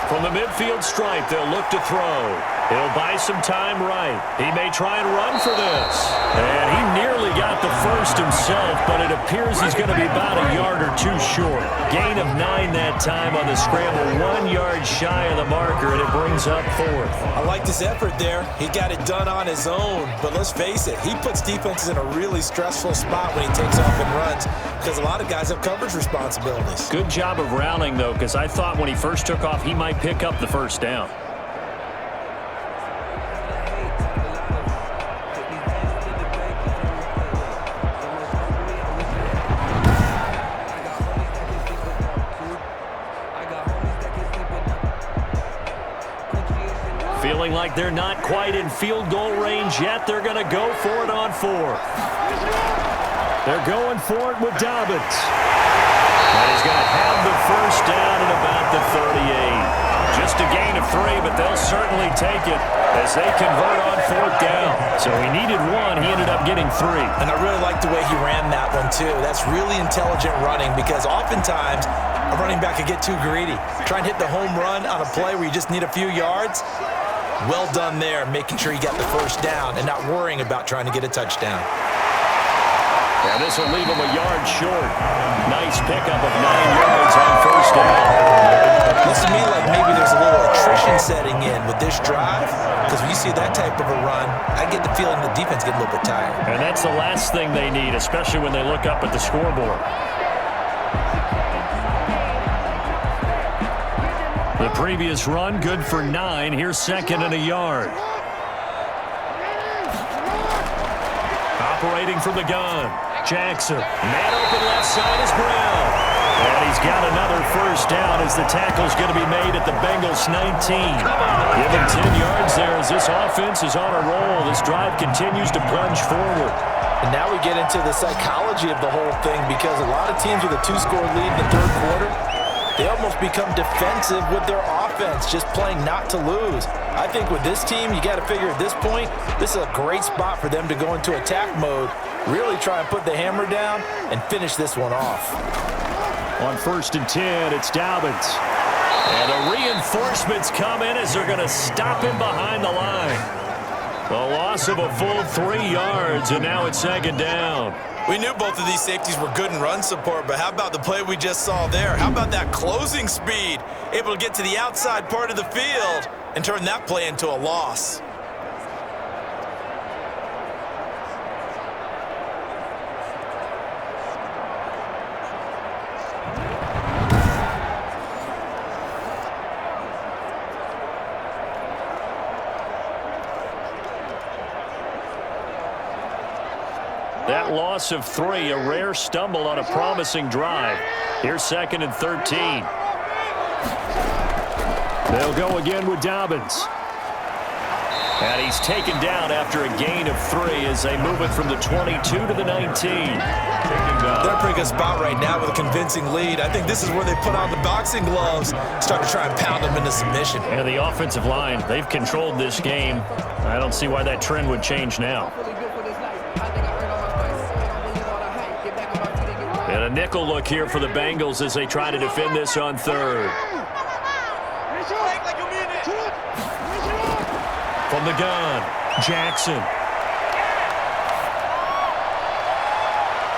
From the midfield stripe, they'll look to throw. He'll buy some time right. He may try and run for this. And he nearly got the first himself, but it appears he's going to be about a yard or 2 short. Gain of 9 that time on the scramble, 1 yard shy of the marker, and it brings up 4th. I liked his effort there. He got it done on his own, but let's face it, he puts defenses in a really stressful spot when he takes off and runs because a lot of guys have coverage responsibilities. Good job of rallying, though, because I thought when he first took off, he might pick up the first down. Feeling like they're not quite in field goal range yet, they're going to go for it on 4th. They're going for it with Dobbins. And he's going to have the first down at about the 38. Just a gain of 3, but they'll certainly take it as they convert on 4th down. So he needed 1. He ended up getting 3. And I really like the way he ran that one, too. That's really intelligent running because oftentimes a running back could get too greedy. Try and hit the home run on a play where you just need a few yards. Well done there, making sure you got the first down and not worrying about trying to get a touchdown. And this will leave him a yard short. Nice pickup of 9 yards on first down. Looks to me like maybe there's a little attrition setting in with this drive because when you see that type of a run, I get the feeling the defense get a little bit tired. And that's the last thing they need, especially when they look up at the scoreboard. The previous run, good for 9. Here's 2nd and a yard. Operating from the gun, Jackson. Man open left side is Brown. And he's got another first down as the tackle's going to be made at the Bengals 19. Give him 10 yards there as this offense is on a roll. This drive continues to plunge forward. And now we get into the psychology of the whole thing because a lot of teams with a 2-score lead in the third quarter, they almost become defensive with their offense, just playing not to lose. I think with this team, you got to figure at this point, this is a great spot for them to go into attack mode, really try and put the hammer down and finish this one off. On 1st and 10, it's Dobbins. And the reinforcements come in as they're going to stop him behind the line. The loss of a full 3 yards, and now it's 2nd down. We knew both of these safeties were good in run support, but how about the play we just saw there? How about that closing speed? Able to get to the outside part of the field and turn that play into a loss. That loss of 3, a rare stumble on a promising drive. Here's 2nd and 13. They'll go again with Dobbins. And he's taken down after a gain of 3 as they move it from the 22 to the 19. They're in a pretty good spot right now with a convincing lead. I think this is where they put on the boxing gloves, start to try and pound them into submission. And the offensive line, they've controlled this game. I don't see why that trend would change now. And a nickel look here for the Bengals as they try to defend this on 3rd. From the gun, Jackson.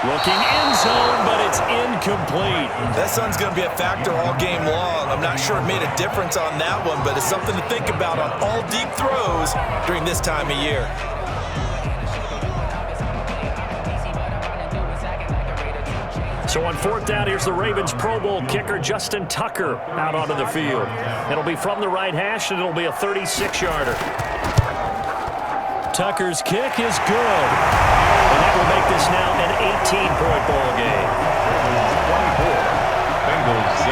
Looking end zone, but it's incomplete. That sun's going to be a factor all game long. I'm not sure it made a difference on that one, but it's something to think about on all deep throws during this time of year. So on 4th down, here's the Ravens Pro Bowl kicker Justin Tucker out onto the field. It'll be from the right hash, and it'll be a 36-yarder. Tucker's kick is good. And that will make this now an 18-point ball game. 24, Bengals 6.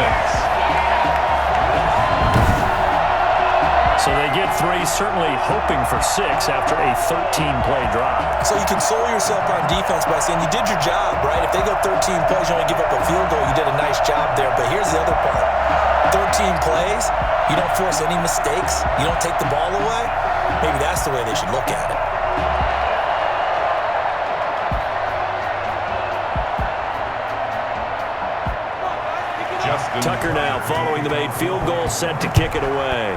So they get 3, certainly hoping for 6 after a 13-play drive. So you console yourself on defense by saying you did your job, right? If they go 13 plays, you only give up a field goal, you did a nice job there. But here's the other part. 13 plays, you don't force any mistakes, you don't take the ball away. Maybe that's the way they should look at it. Tucker now following the made field goal, set to kick it away.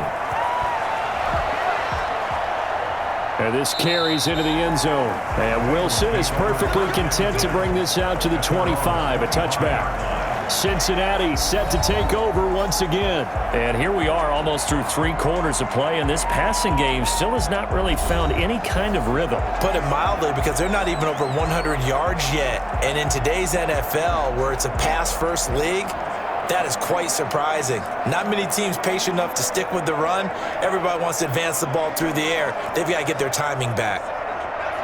And this carries into the end zone. And Wilson is perfectly content to bring this out to the 25, a touchback. Cincinnati set to take over once again. And here we are almost through 3 quarters of play, and this passing game still has not really found any kind of rhythm. Put it mildly, because they're not even over 100 yards yet. And in today's NFL, where it's a pass-first league, that is quite surprising. Not many teams patient enough to stick with the run. Everybody wants to advance the ball through the air. They've got to get their timing back.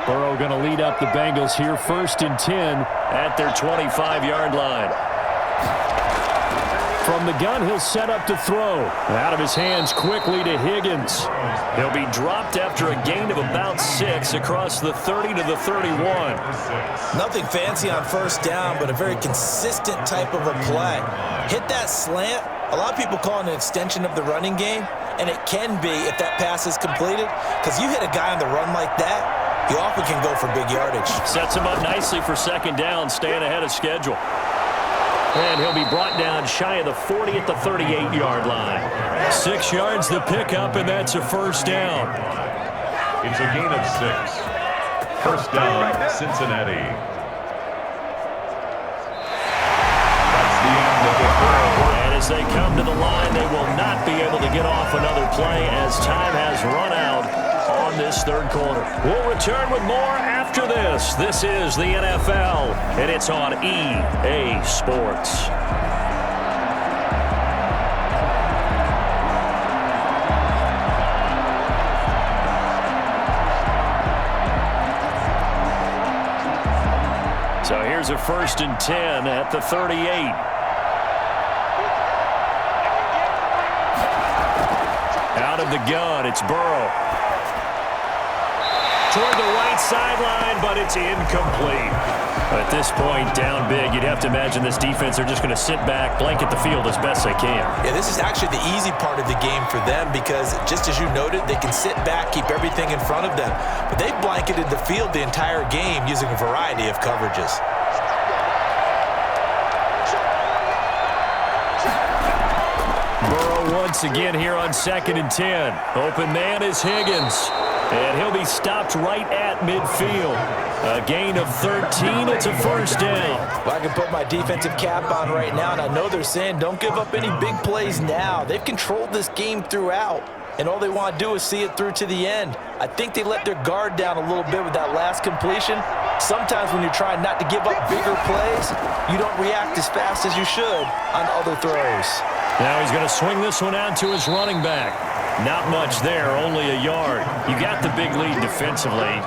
Burrow going to lead up the Bengals here 1st and 10 at their 25-yard line. From the gun, he'll set up to throw. Out of his hands quickly to Higgins. He'll be dropped after a gain of about 6 across the 30 to the 31. Nothing fancy on 1st down, but a very consistent type of a play. Hit that slant. A lot of people call it an extension of the running game, and it can be if that pass is completed, because you hit a guy on the run like that, you often can go for big yardage. Sets him up nicely for 2nd down, staying ahead of schedule. And he'll be brought down shy of the 40 at the 38-yard line. 6 yards the pickup, and that's a 1st down. It's a gain of 6. 1st down, Cincinnati. That's the end of the third. And as they come to the line, they will not be able to get off another play as time has run out on this 3rd quarter. We'll return with more after this. This is the NFL, and it's on EA Sports. So here's a 1st and 10 at the 38. Out of the gun, it's Burrow. Toward the right sideline, but it's incomplete. At this point, down big, you'd have to imagine this defense, they're just going to sit back, blanket the field as best they can. Yeah, this is actually the easy part of the game for them because, just as you noted, they can sit back, keep everything in front of them. But they've blanketed the field the entire game using a variety of coverages. Burrow once again here on 2nd and 10. Open man is Higgins. And he'll be stopped right at midfield. A gain of 13. It's a 1st down. Well, I can put my defensive cap on right now, and I know they're saying don't give up any big plays now. They've controlled this game throughout, and all they want to do is see it through to the end. I think they let their guard down a little bit with that last completion. Sometimes when you're trying not to give up bigger plays, you don't react as fast as you should on other throws. Now he's going to swing this one out to his running back. Not much there, only a yard. You got the big lead defensively.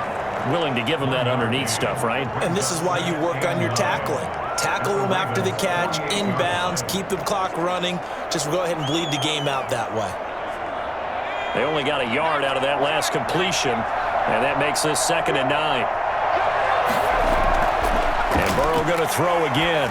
willing to give him that underneath stuff, right? And this is why you work on your tackling. Tackle him after the catch, inbounds, keep the clock running. Just go ahead and bleed the game out that way. They only got a yard out of that last completion, and that makes this 2nd and 9. And Burrow going to throw again.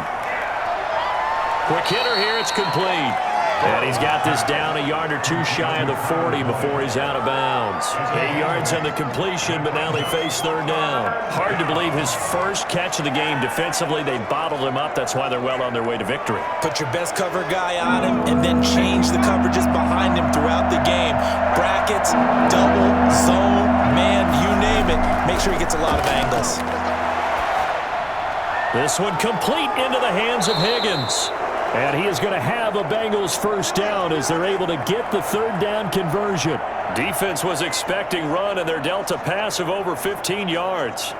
Quick hitter here, it's complete. And he's got this down a yard or two shy of the 40 before he's out of bounds. 8 yards on the completion, but now they face 3rd down. Hard to believe his first catch of the game. Defensively, they bottled him up. That's why they're well on their way to victory. Put your best cover guy on him and then change the coverages behind him throughout the game. Brackets, double, zone, man, you name it. Make sure he gets a lot of angles. This one complete into the hands of Higgins. And he is going to have a Bengals 1st down as they're able to get the 3rd down conversion. Defense was expecting run, and they're dealt a pass of over 15 yards.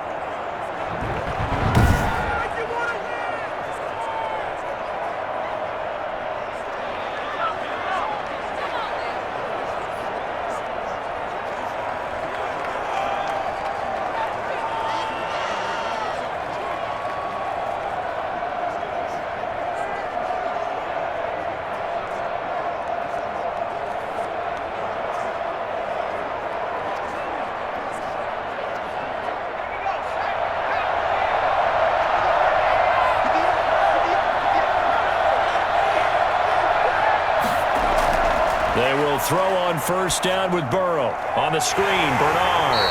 They will throw on 1st down with Burrow. On the screen, Bernard.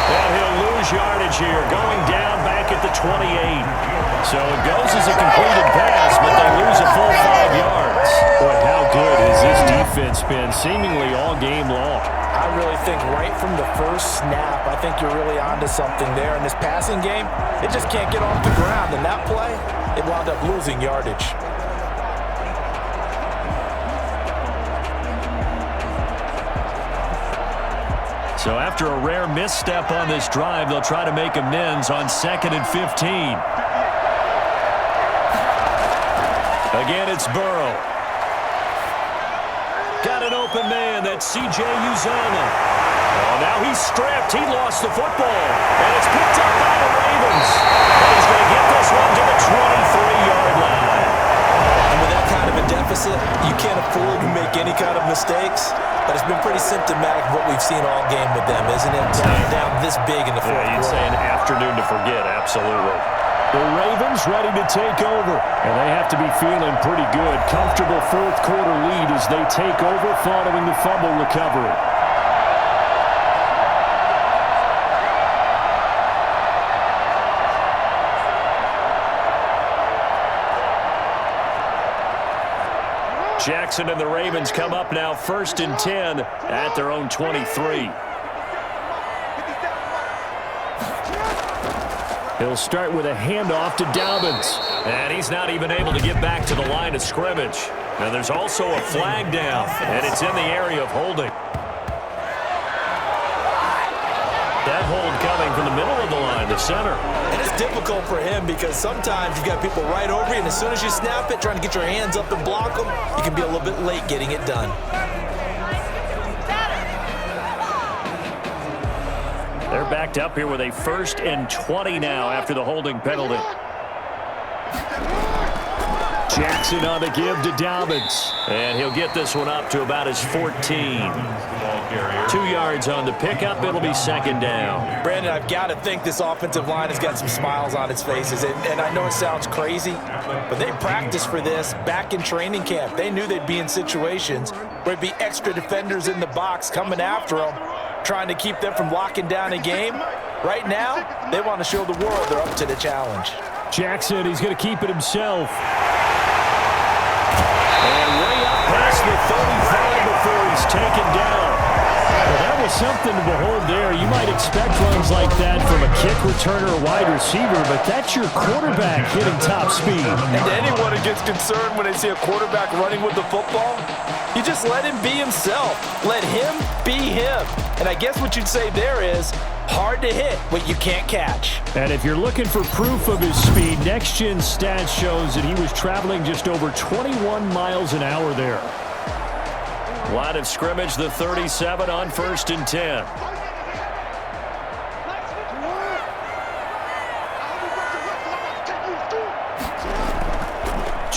And he'll lose yardage here, going down back at the 28. So it goes as a completed pass, but they lose a full 5 yards. Boy, how good has this defense been seemingly all game long? I really think right from the first snap, I think you're really onto something there. In this passing game, it just can't get off the ground. And that play, it wound up losing yardage. So after a rare misstep on this drive, they'll try to make amends on 2nd and 15. Again, it's Burrow. Got an open man. That's C.J. Uzomah. Oh, now he's stripped. He lost the football. And it's picked up by the Ravens. And he's going to get this one to the 23-yard line. And with that kind of a deficit, you can't afford to make any kind of mistakes. But it's been pretty symptomatic of what we've seen all game with them, isn't it? Down this big in the 4th quarter. You'd say an afternoon to forget, absolutely. The Ravens ready to take over, and they have to be feeling pretty good. Comfortable 4th quarter lead as they take over following the fumble recovery. Jackson and the Ravens come up now 1st and 10 at their own 23. He'll start with a handoff to Dobbins. And he's not even able to get back to the line of scrimmage. Now there's also a flag down, and it's in the area of holding. That hold coming from the middle of the line, the center. And it's difficult for him because sometimes you've got people right over you, and as soon as you snap it, trying to get your hands up and block them, you can be a little bit late getting it done. They're backed up here with a 1st and 20 now after the holding penalty. Jackson on the give to Dobbins. And he'll get this one up to about his 14. 2 yards on the pickup. It'll be 2nd down. Brandon, I've got to think this offensive line has got some smiles on its faces. And I know it sounds crazy, but they practiced for this back in training camp. They knew they'd be in situations where there'd be extra defenders in the box coming after them, trying to keep them from locking down a game. Right now, they want to show the world they're up to the challenge. Jackson, he's going to keep it himself. And way up past the 35 before he's taken down. Well, that was something to behold there. You might expect runs like that from a kick returner or wide receiver, but that's your quarterback hitting top speed. And to anyone who gets concerned when they see a quarterback running with the football, you just let him be himself. Let him be him. And I guess what you'd say there is, hard to hit what you can't catch. And if you're looking for proof of his speed, Next Gen Stats shows that he was traveling just over 21 miles an hour there. Line of scrimmage, the 37 on 1st and 10.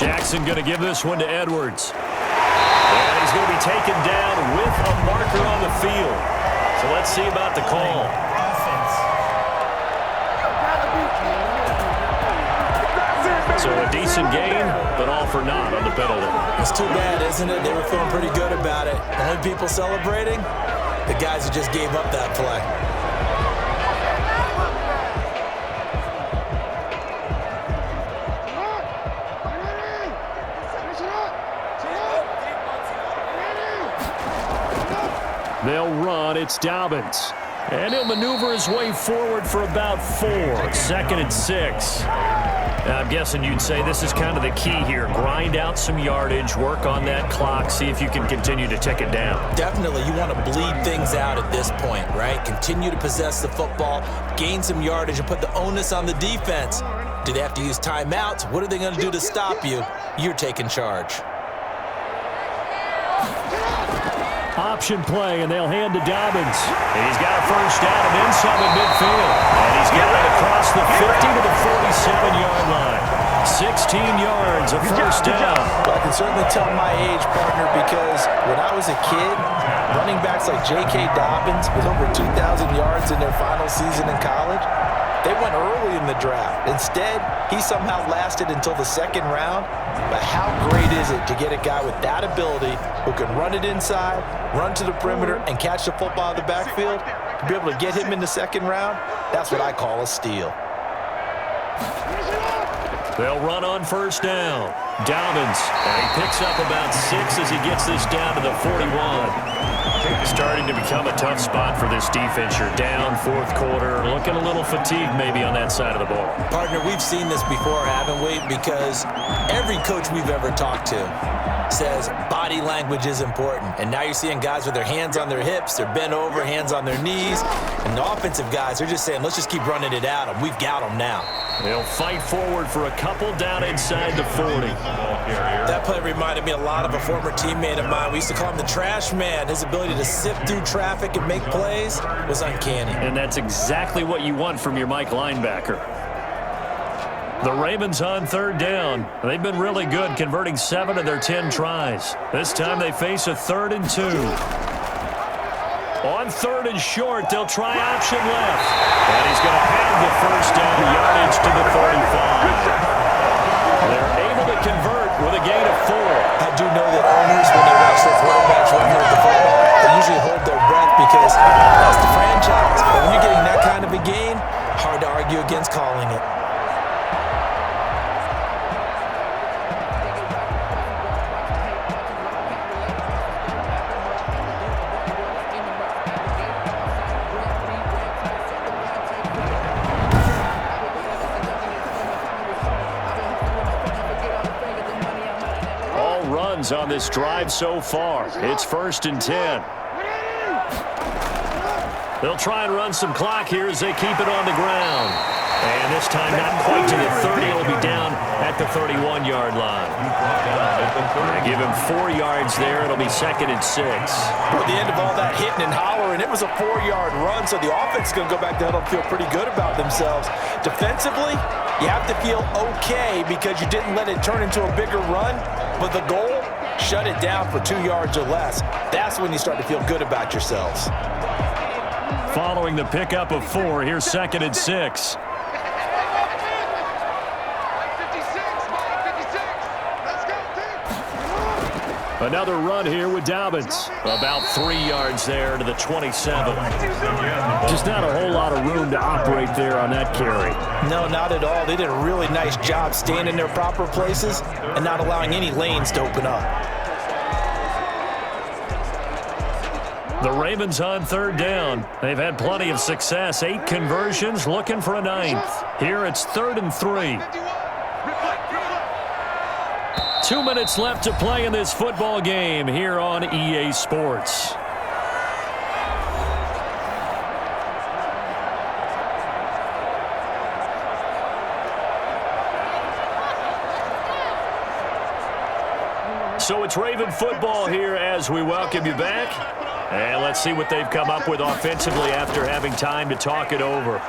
Jackson going to give this one to Edwards. And he's going to be taken down with a marker on the field. So let's see about the call. So a decent gain, but all for naught on the penalty. It's too bad, isn't it? They were feeling pretty good about it. The only people celebrating, the guys who just gave up that play. They'll run. It's Dobbins. And he'll maneuver his way forward for about 4. 2nd and 6. I'm guessing you'd say this is kind of the key here. Grind out some yardage, work on that clock, see if you can continue to tick it down. Definitely. You want to bleed things out at this point, right? Continue to possess the football, gain some yardage, and put the onus on the defense. Do they have to use timeouts? What are they going to do to stop you? You're taking charge. Option play, and they'll hand to Dobbins. And he's got a first down and then some at midfield. And he's got it across the 50 to the 47-yard line. 16 yards, a first down. Well, I can certainly tell my age, partner, because when I was a kid, running backs like J.K. Dobbins with over 2,000 yards in their final season in college, they went early in the draft. Instead, he somehow lasted until the 2nd round. But how great is it to get a guy with that ability who can run it inside, run to the perimeter, and catch the football out of the backfield? To be able to get him in the 2nd round, that's what I call a steal. They'll run on first down. Dobbins, and he picks up about 6 as he gets this down to the 41. Starting to become a tough spot for this defense. You're down 4th quarter, looking a little fatigued maybe on that side of the ball. Partner, we've seen this before, haven't we? Because every coach we've ever talked to says body language is important. And now you're seeing guys with their hands on their hips, they're bent over, hands on their knees. And the offensive guys, they're just saying, let's just keep running it at them. We've got them now. They'll fight forward for a couple down inside the 40. That play reminded me a lot of a former teammate of mine. We used to call him the trash man. His ability to sift through traffic and make plays was uncanny. And that's exactly what you want from your Mike linebacker. The Ravens on 3rd down. They've been really good, converting 7 of their 10 tries. This time they face a 3rd and 2. On 3rd and short, they'll try option left. And he's going to have the first down, yardage to the 35. They're able to convert with a gain of 4. I do know that owners, when they watch their quarterbacks run with the football, they usually hold their breath because that's the franchise. But when you're getting that kind of a gain, hard to argue against calling it. On this drive so far. It's 1st and 10. They'll try and run some clock here as they keep it on the ground. And this time not quite to the 30. It'll be down at the 31-yard line. They give him 4 yards there. It'll be 2nd and 6. At the end of all that hitting and hollering, it was a 4-yard run, so the offense is going to go back to huddle and feel pretty good about themselves. Defensively, you have to feel okay because you didn't let it turn into a bigger run, but the goal, shut it down for 2 yards or less. That's when you start to feel good about yourselves. Following the pickup of 4, here's 2nd and 6. Another run here with Dobbins. About 3 yards there to the 27. Just not a whole lot of room to operate there on that carry. No, not at all. They did a really nice job staying in their proper places and not allowing any lanes to open up. The Ravens on 3rd down. They've had plenty of success. 8 conversions, looking for a 9th. Here it's 3rd and 3. 2 minutes left to play in this football game here on EA Sports. So it's Raven football here as we welcome you back. And let's see what they've come up with offensively after having time to talk it over.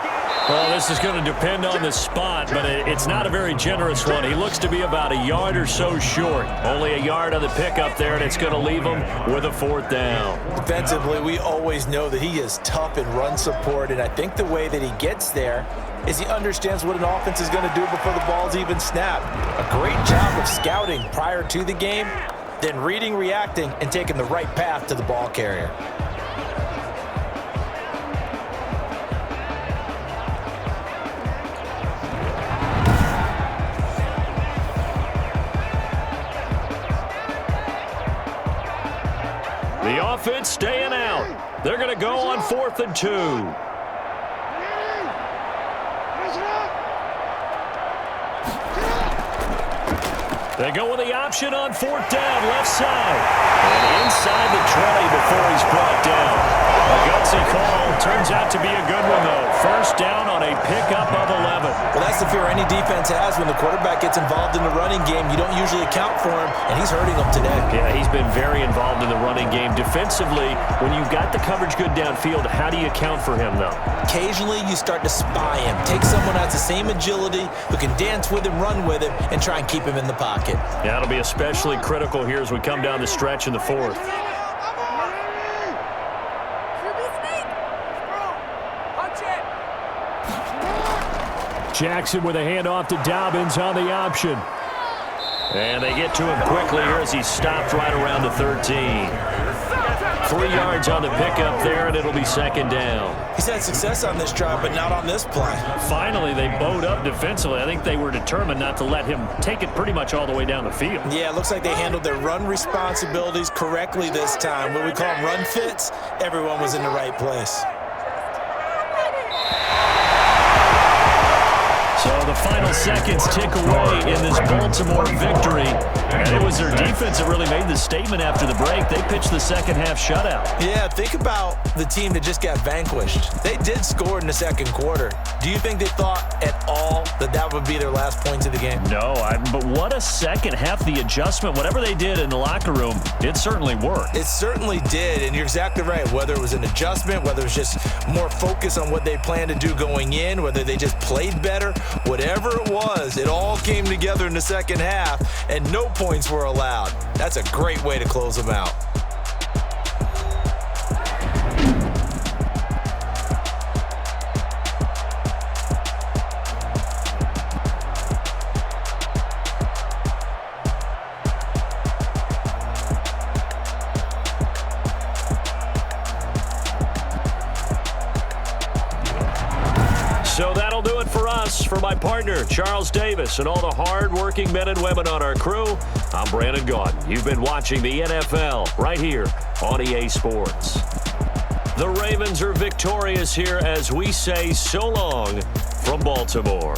Well, this is going to depend on the spot, but it's not a very generous one. He looks to be about a yard or so short. Only a yard on the pickup there, and it's going to leave him with a 4th down. Defensively, we always know that he is tough in run support, and I think the way that he gets there is he understands what an offense is going to do before the ball's even snapped. A great job of scouting prior to the game, then reading, reacting, and taking the right path to the ball carrier. The offense staying out. They're going to go on 4th and 2. They go with the option on 4th down, left side. And inside the 20 before he's brought down. A gutsy call. Turns out to be a good one, though. 1st down on a pickup of 11. Well, that's the fear any defense has when the quarterback gets involved in the running game. You don't usually account for him, and he's hurting them today. Yeah, he's been very involved in the running game. Defensively, when you've got the coverage good downfield, how do you account for him, though? Occasionally, you start to spy him. Take someone who has the same agility, who can dance with him, run with him, and try and keep him in the pocket. Yeah, it'll be especially critical here as we come down the stretch in the 4th. Jackson with a handoff to Dobbins on the option. And they get to him quickly here as he's stopped right around the 13. 3 yards on the pickup there, and it'll be 2nd down. He's had success on this drive, but not on this play. Finally, they bowed up defensively. I think they were determined not to let him take it pretty much all the way down the field. Yeah, it looks like they handled their run responsibilities correctly this time. When we call them run fits, everyone was in the right place. So the final seconds tick away in this Baltimore victory. And it was their defense that really made the statement after the break. They pitched the second half shutout. Yeah, think about the team that just got vanquished. They did score in the 2nd quarter. Do you think they thought at all that that would be their last points of the game? No, but what a second half. The adjustment, whatever they did in the locker room, it certainly worked. It certainly did, and you're exactly right. Whether it was an adjustment, whether it was just more focus on what they planned to do going in, whether they just played better, whatever it was, it all came together in the 2nd half, and no points were allowed. That's a great way to close them out. So that'll do it for us. For my partner, Charles Davis, and all the hard-working men and women on our crew, I'm Brandon Gaudin. You've been watching the NFL right here on EA Sports. The Ravens are victorious here as we say so long from Baltimore.